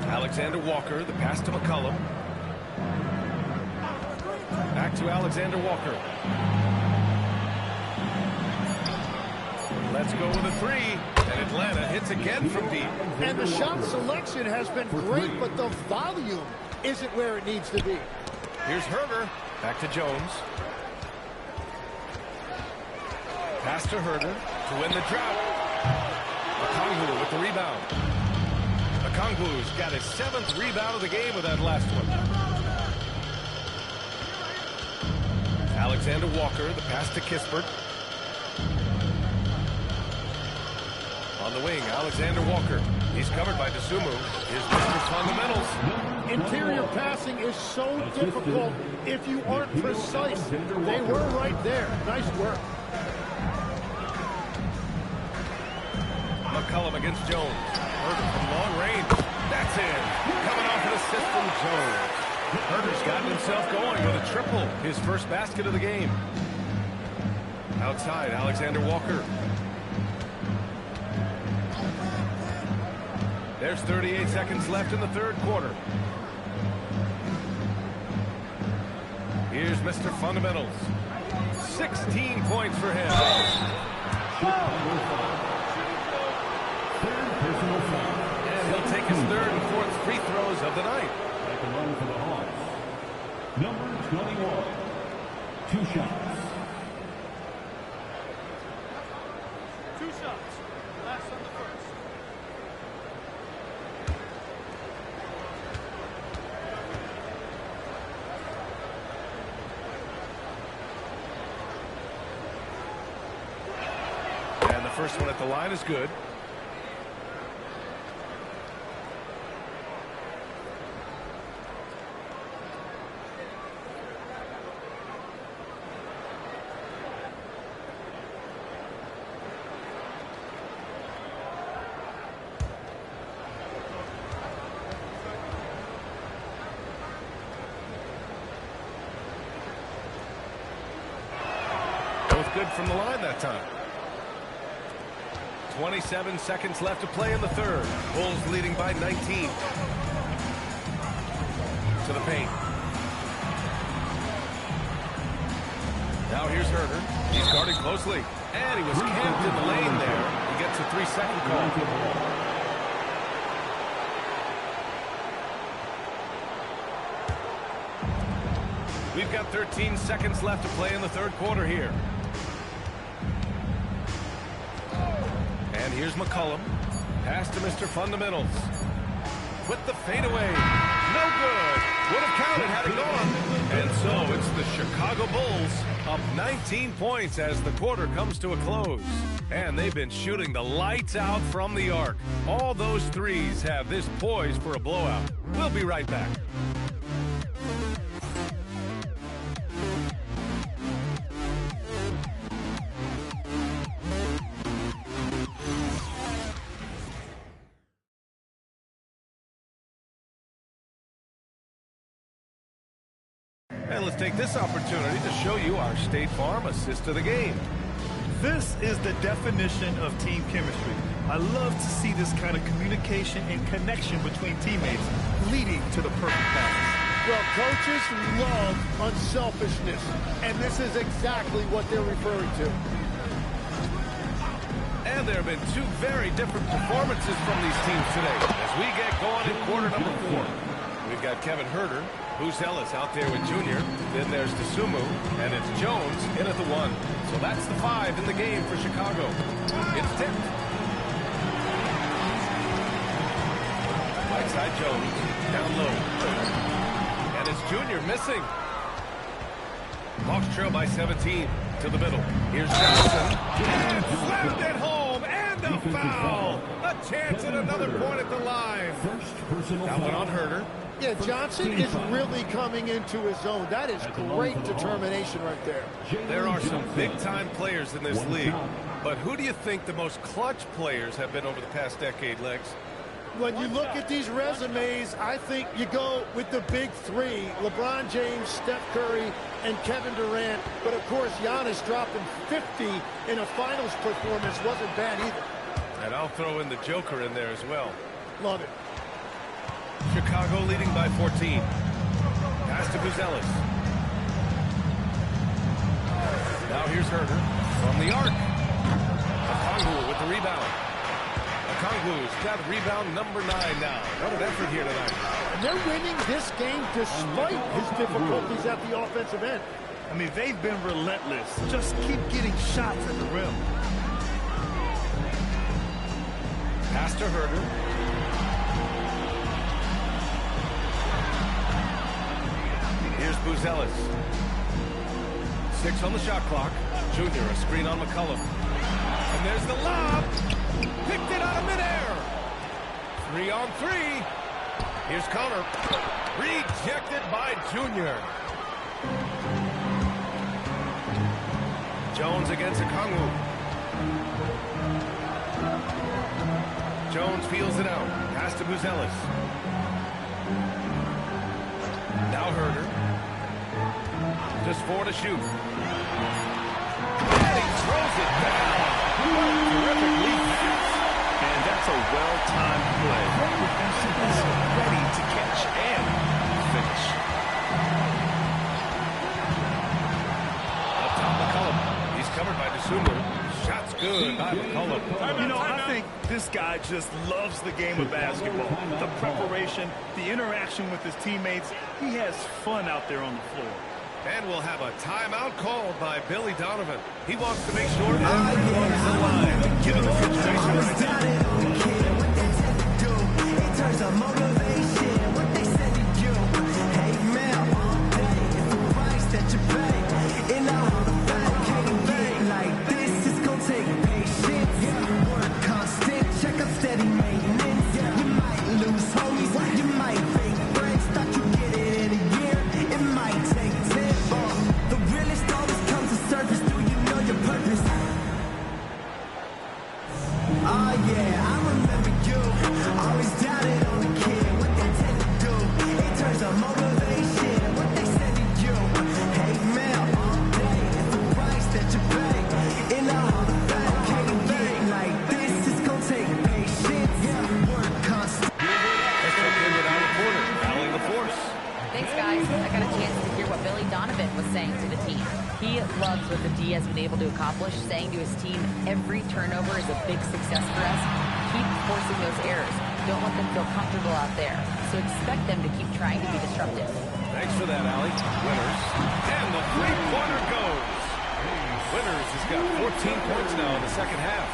Alexander Walker, the pass to McCollum. Back to Alexander Walker. Let's go with a 3. And Atlanta hits again from deep. And the shot selection has been great, but the volume isn't where it needs to be. Here's Herder. Back to Jones. Pass to Herder to win the drought. Okongwu with the rebound. Okongwu's got his 7th rebound of the game with that last one. Alexander Walker, the pass to Kispert. On the wing, Alexander Walker. He's covered by DeSumo. Here's Mr. Fundamentals. Interior passing is so difficult if you aren't precise. They were right there. Nice work. McCollum against Jones. Herder from long range. That's in. Coming off an assist from Jones. Herder's gotten himself going with a triple. His first basket of the game. Outside, Alexander Walker. There's 38 seconds left in the third quarter. Here's Mr. Fundamentals. 16 points for him. And he'll take his 3rd and 4th free throws of the night. At the line for the Hawks, number 21, 2 shots. 2 shots. Last on the first. And the first one at the line is good. good from the line that time. 27 seconds left to play in the third. Bulls leading by 19. To the paint. Now here's Herder. He's guarded closely. And he was camped in the lane there. He gets a 3-second call. We've got 13 seconds left to play in the third quarter here. And here's McCollum. Pass to Mr. Fundamentals. With the fadeaway. No good. Would have counted had it gone. And so it's the Chicago Bulls up 19 points as the quarter comes to a close. And they've been shooting the lights out from the arc. All those threes have this poised for a blowout. We'll be right back. And let's take this opportunity to show you our State Farm assist of the game. This is the definition of team chemistry. I love to see this kind of communication and connection between teammates leading to the perfect pass. Well, coaches love unselfishness, and this is exactly what they're referring to. And there have been two very different performances from these teams today as we get going in quarter number 4. We've got Kevin Herder, Ellis out there with Junior. Then there's DeSumo, and it's Jones in at the 1. So that's the 5 in the game for Chicago. It's tipped. Right side Jones, down low. And it's Junior missing. Hawks trail by 17 to the middle. Here's Johnson. And slammed it home, and a foul. A chance at another point at the line. That one on Herder. Yeah, Johnson is really coming into his own. That is great determination right there. There are some big-time players in this league, but who do you think the most clutch players have been over the past decade, Lex? When you look at these resumes, I think you go with the big 3, LeBron James, Steph Curry, and Kevin Durant. But, of course, Giannis dropping 50 in a finals performance wasn't bad either. And I'll throw in the Joker in there as well. Love it. Chicago leading by 14. Pass to Ellis. Now here's Herder from the arc. Okongwu with the rebound. Okongwu's got rebound number 9 now. What an effort here tonight. And they're winning this game despite his difficulties at the offensive end. I mean, they've been relentless. Just keep getting shots at the rim. Pass to Herder. Here's Ellis. 6 on the shot clock. Junior, a screen on McCollum. And there's the lob. Picked it out of midair. 3 on 3. Here's Connor. Rejected by Junior. Jones against Okongwu. Jones feels it out. Pass to Ellis. Now Herder. Just 4 to shoot. And he throws it down. What a terrific lead pass. And that's a well-timed play. Defense is ready to catch and finish. Up top, McCollum. He's covered by DeSumo. Shot's good by McCollum. You know, I think this guy just loves the game of basketball. The preparation, the interaction with his teammates. He has fun out there on the floor. And we'll have a timeout called by Billy Donovan. He wants to make sure everyone's alive, given the situation right now. Oh yeah, I remember you. Always doubted on the kid. Thanks, guys. I got a chance to hear what Billy Donovan was saying to the team. He loves what the D has been able to accomplish, saying to his team, every turnover is a big success for us. Keep forcing those errors. Don't let them feel comfortable out there. So expect them to keep trying to be disruptive. Thanks for that, Allie. Winters. And the three-pointer goes. Winters has got 14 points now in the second half.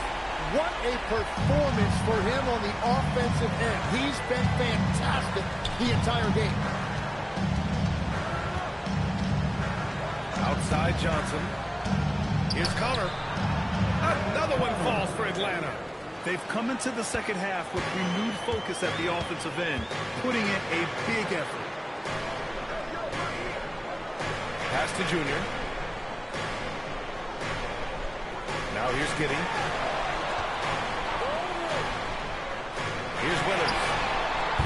What a performance for him on the offensive end. He's been fantastic the entire game. Outside Johnson. Here's Connor. Another one falls for Atlanta. They've come into the second half with renewed focus at the offensive end, putting in a big effort. Pass to Junior. Now here's Giddey. Here's Winters.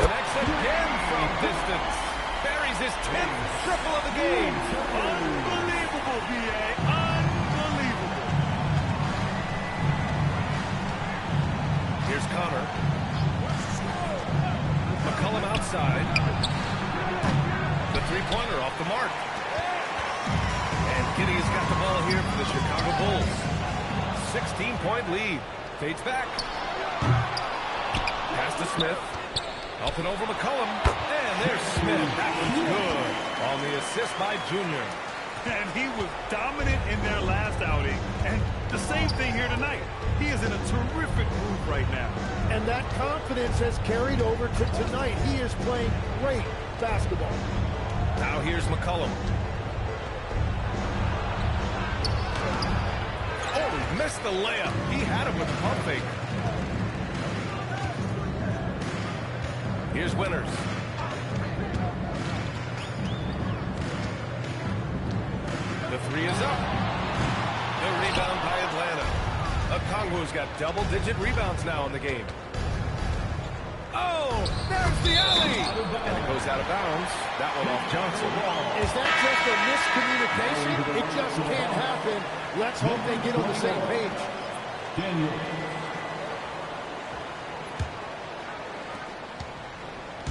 Connects again from distance. Buries his 10th triple of the game. Unbelievable, B.A. Unbelievable. Here's Connor. McCollum outside. The three-pointer off the mark. And Giddey has got the ball here for the Chicago Bulls. 16-point lead. Fades back. Pass to Smith. Helping over McCollum. And there's Smith. That one's good. On the assist by Junior. And he was dominant in their last outing. And the same thing here tonight. He is in a terrific mood right now. And that confidence has carried over to tonight. He is playing great basketball. Now here's McCollum. Oh, he missed the layup. He had it with the pump fake. Here's Winters. The three is up. The rebound by Atlanta. Okongwu's got double-digit rebounds now in the game. Oh, there's the alley. And it goes out of bounds. That one off Johnson. Is that just a miscommunication? It just can't happen. Let's hope they get on the same page. Daniel.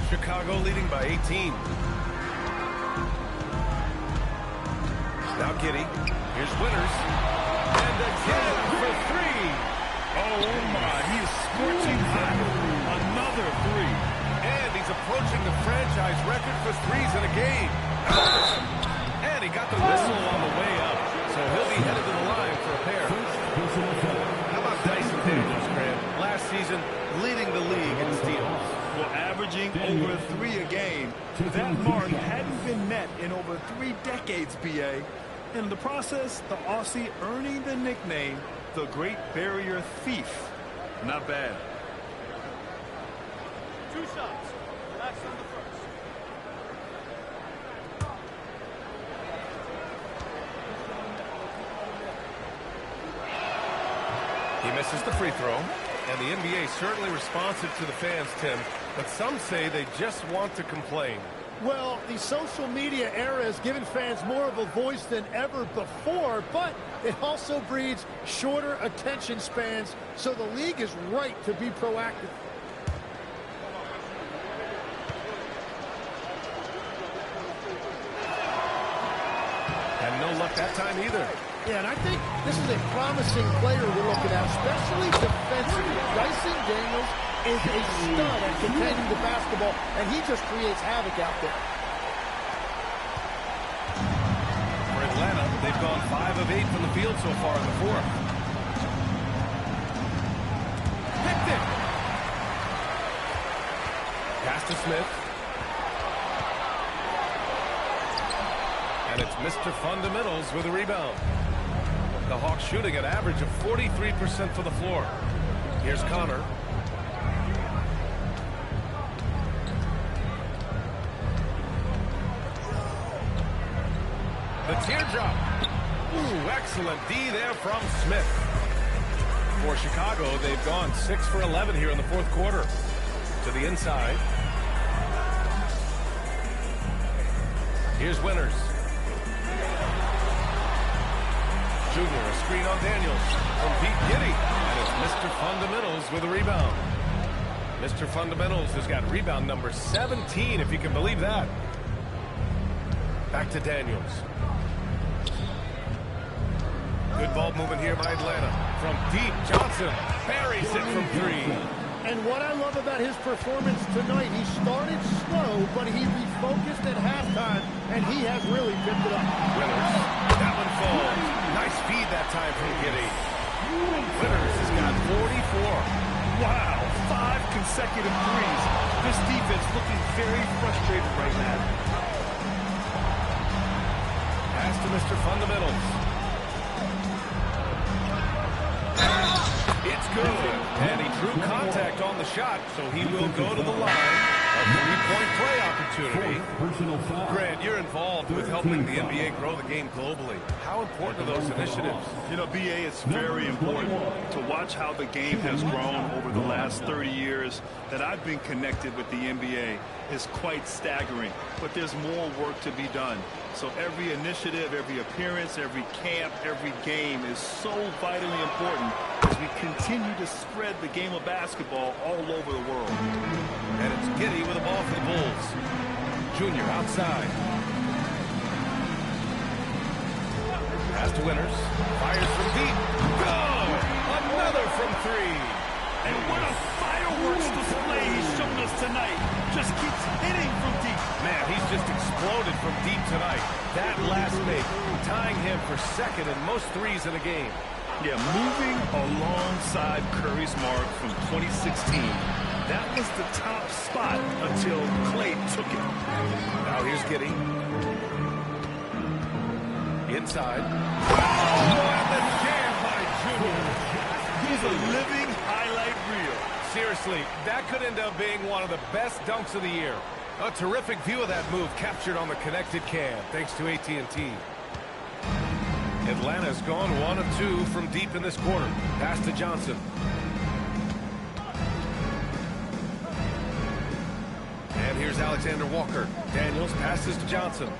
Chicago leading by 18. Now Giddey. Here's Winters. And again for three. Oh, my. He is scorching hot. Another three. And he's approaching the franchise record for threes in a game. And he got the whistle on the way up. So he'll be headed to the line for a pair. How about Dyson Daniels, Graham? Last season, leading the league in steals. Well, averaging over 3 a game. That mark hadn't been met in over 3 decades, B.A. In the process, the Aussie earning the nickname, the Great Barrier Thief. Not bad. 2 shots. Relax on the first. He misses the free throw. And the NBA certainly responsive to the fans, Tim. But some say they just want to complain. Well, the social media era has given fans more of a voice than ever before, but it also breeds shorter attention spans, so the league is right to be proactive. And no luck that time either. Yeah, and I think this is a promising player we're looking at, especially defensively. Dyson Daniels is a stud at containing the basketball, and he just creates havoc out there. For Atlanta, they've gone 5 of 8 from the field so far in the fourth. Picked it. Pass to Smith. And it's Mr. Fundamentals with a rebound. The Hawks shooting an average of 43% from the floor. Here's Connor. The teardrop. Ooh, excellent D there from Smith. For Chicago, they've gone 6 for 11 here in the fourth quarter. To the inside. Here's Winters. Junior, a screen on Daniels from Pete Giddey. And it's Mr. Fundamentals with a rebound. Mr. Fundamentals has got rebound number 17, if you can believe that. Back to Daniels. Good ball movement here by Atlanta. From deep, Johnson buries it from 3. And what I love about his performance tonight, he started slow, but he refocused at halftime, and he has really picked it up. Winters, that one falls. Nice feed that time from Giddey. Winters has got 44. Wow, 5 consecutive threes. This defense looking very frustrated right now. Pass to Mr. Fundamentals. It's good. And he drew contact on the shot, so he will go to the line. A 3-point play opportunity. Grant, you're involved with helping the NBA grow the game globally. How important are those initiatives? You know, BA, it's very important to watch how the game has grown over the last 30 years that I've been connected with the NBA. Is quite staggering, but there's more work to be done. So every initiative, every appearance, every camp, every game is so vitally important as we continue to spread the game of basketball all over the world. And it's Giddey with a ball for the Bulls. Junior outside. Pass to Winters. Fires from deep. Good! Another from 3. And what a fireworks display he's shown us tonight. Just keeps hitting from deep. Man, he's just exploded from deep tonight. That last make, tying him for second in most threes in a game. Yeah, moving alongside Curry's mark from 2016. That was the top spot until Clay took it. Now here's Giddey. Inside. Oh, and the jam by Junior. He's a living highlight reel. Seriously, that could end up being one of the best dunks of the year. A terrific view of that move captured on the connected cam, thanks to AT&T. Atlanta's gone 1 of 2 from deep in this quarter. Pass to Johnson. And here's Alexander Walker. Daniels passes to Johnson.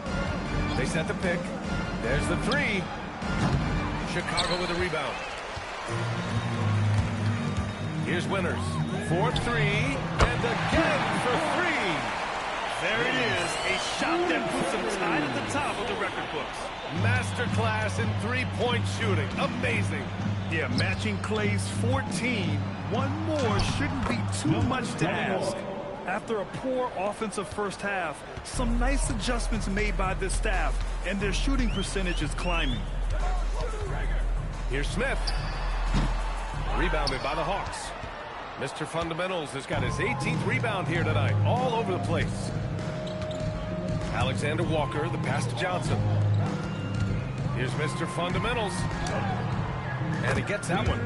They set the pick. There's the 3. Chicago with a rebound. Here's Winters. 4-3. And again for 3. There it is. A shot that puts him tied at the top of the record books. Masterclass in 3-point shooting. Amazing. Yeah, matching Clay's 14. One more shouldn't be too much to ask. After a poor offensive first half, some nice adjustments made by this staff, and their shooting percentage is climbing. Here's Smith. Rebounded by the Hawks. Mr. Fundamentals has got his 18th rebound here tonight, all over the place. Alexander Walker, the pass to Johnson. Here's Mr. Fundamentals. And he gets that one.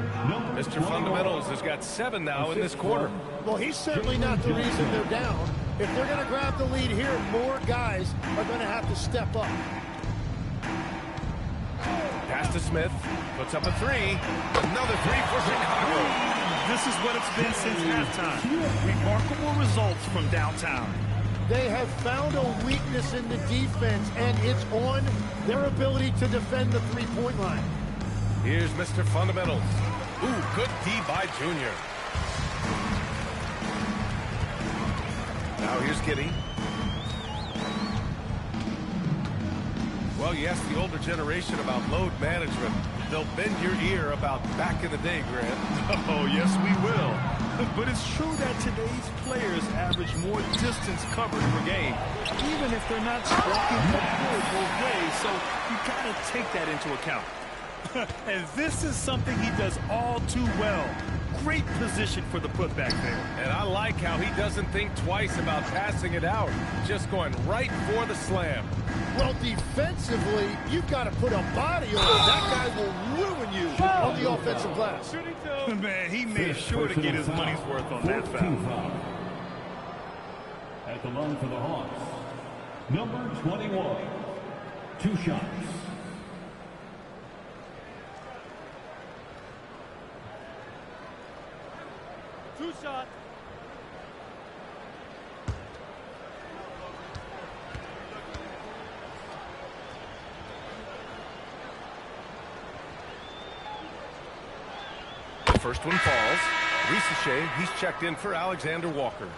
Mr. Fundamentals has got 7 now in this quarter. Well, he's certainly not the reason they're down. If they're going to grab the lead here, more guys are going to have to step up. Pass to Smith. Puts up a 3. Another 3 for Chicago. This is what it's been since halftime. Remarkable results from downtown. They have found a weakness in the defense, and it's on their ability to defend the three-point line. Here's Mr. Fundamentals. Ooh, good D by Junior. Now here's Giddey. Well, you ask the older generation about load management. They'll bend your ear about back in the day, Grant. Oh, yes, we will. But it's true that today's players average more distance covered per game, even if they're not walking the court both ways, so you got to take that into account. And this is something he does all too well. Great position for the putback there. And I like how he doesn't think twice about passing it out, just going right for the slam. Well, defensively, you've got to put a body on it. That guy will ruin you on the offensive glass. Man, he made sure to get his money's worth on that foul. At the line for the Hawks, number 21, 2 shots. Shot. The first one falls. Ricochet, he's checked in for Alexander Walker.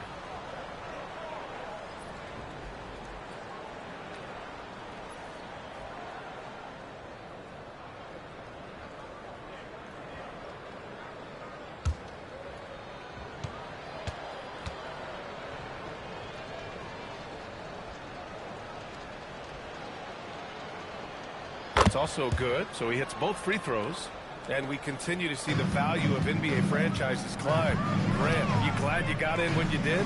It's also good, so he hits both free throws. And we continue to see the value of NBA franchises climb. Grant, are you glad you got in when you did?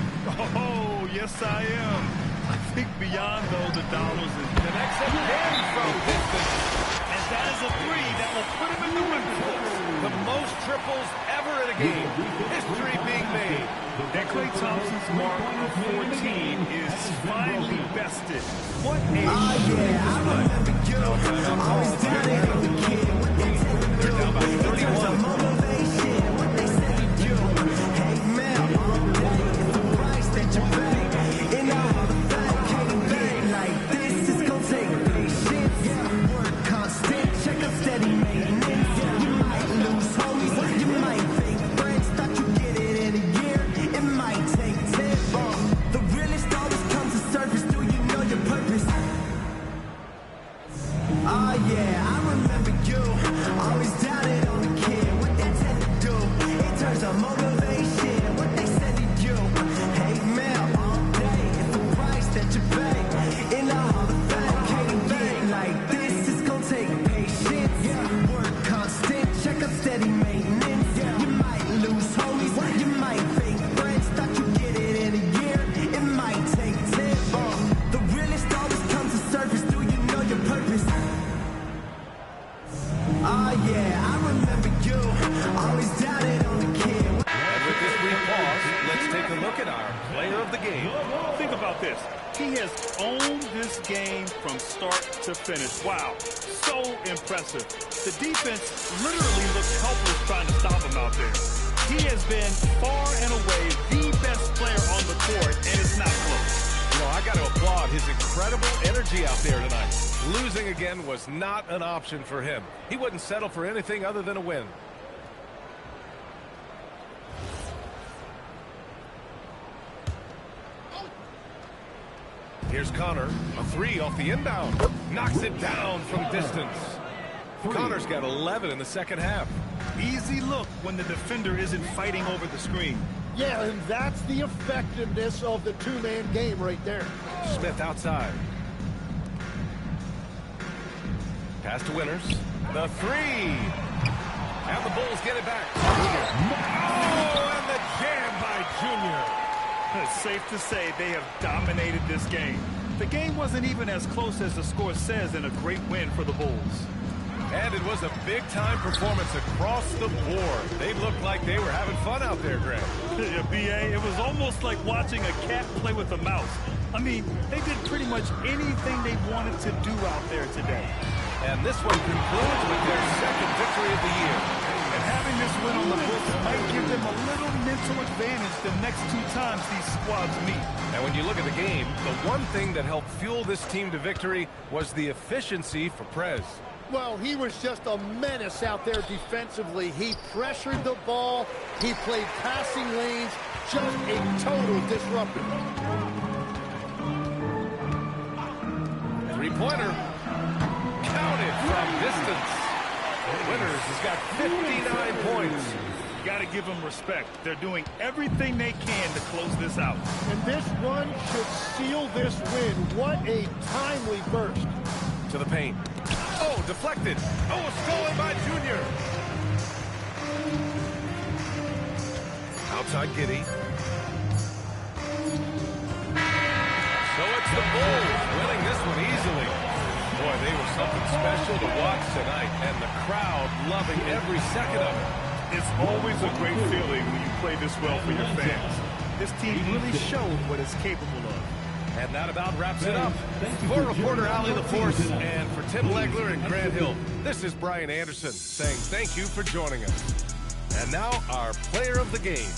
Oh, yes, I am. I think beyond, though, the dollars is the next again from distance. And that is a three that will put him in the record books. The most triples ever in a game. History being made. And Klay Thompson's mark of 14 is finally bested. What a yeah, I remember you. Always down there with the kid. What they tell you do. In terms of motivation, what they say to do. Hey, man, all day is the price that you pay. In all the fat can't bang like this. It's gonna take patience. Work constant, check up steady maintenance. You might lose homies, you might think friends. Thought you get it in a year. It might take 10. The realest always comes to surface. Do you know your purpose? Oh yeah, I remember you. Always doubted on the kid. What they tend to do in terms of motivation. What they said to you. Hey man, all day it's the price that you pay. In all the fat can't bang like this. It's gonna take patience. Work constant, check up steady maintenance. You might lose homies, you might fake friends. Thought you get it in a year. It might take 10. The realest always comes to surface. Do you know your purpose? Oh yeah, I remember you. Always doubted on the kid. And with this brief pause, let's take a look at our player of the game. Think about this. He has owned this game from start to finish. Wow, so impressive. The defense literally looks helpless trying to stop him out there. He has been far and away the best player on the court, and it's not close. You know, I got to applaud his incredible energy out there tonight. Losing again was not an option for him. He wouldn't settle for anything other than a win. Here's Connor, a three off the inbound. Knocks it down from distance. Connor's got 11 in the second half. Easy look when the defender isn't fighting over the screen. Yeah, and that's the effectiveness of the two-man game right there. Smith outside. Pass to Winters. The three. And the Bulls get it back. Oh, and the jam by Junior. It's safe to say they have dominated this game. The game wasn't even as close as the score says, and a great win for the Bulls. And it was a big-time performance across the board. They looked like they were having fun out there, Greg. Yeah, B.A., it was almost like watching a cat play with a mouse. I mean, they did pretty much anything they wanted to do out there today. And this one concludes with their second victory of the year. And having this win on the books might give them a little mental advantage the next two times these squads meet. And when you look at the game, the one thing that helped fuel this team to victory was the efficiency for Prez. Well, he was just a menace out there defensively. He pressured the ball. He played passing lanes. Just a total disruptor. Three-pointer. Counted from distance. Winters has got 59 points. You got to give them respect. They're doing everything they can to close this out. And this one should seal this win. What a timely burst. To the paint. Oh, deflected. Oh, stolen by Junior. Outside Giddey. So it's the Bulls winning this one easily. Boy, they were something special to watch tonight, and the crowd loving every second of it. It's always a great feeling when you play this well for your fans. This team really showed what it's capable of. And that about wraps it up. For reporter Allie LaForce and for Tim Legler and Grant Hill, this is Brian Anderson saying thank you for joining us. And now our player of the game.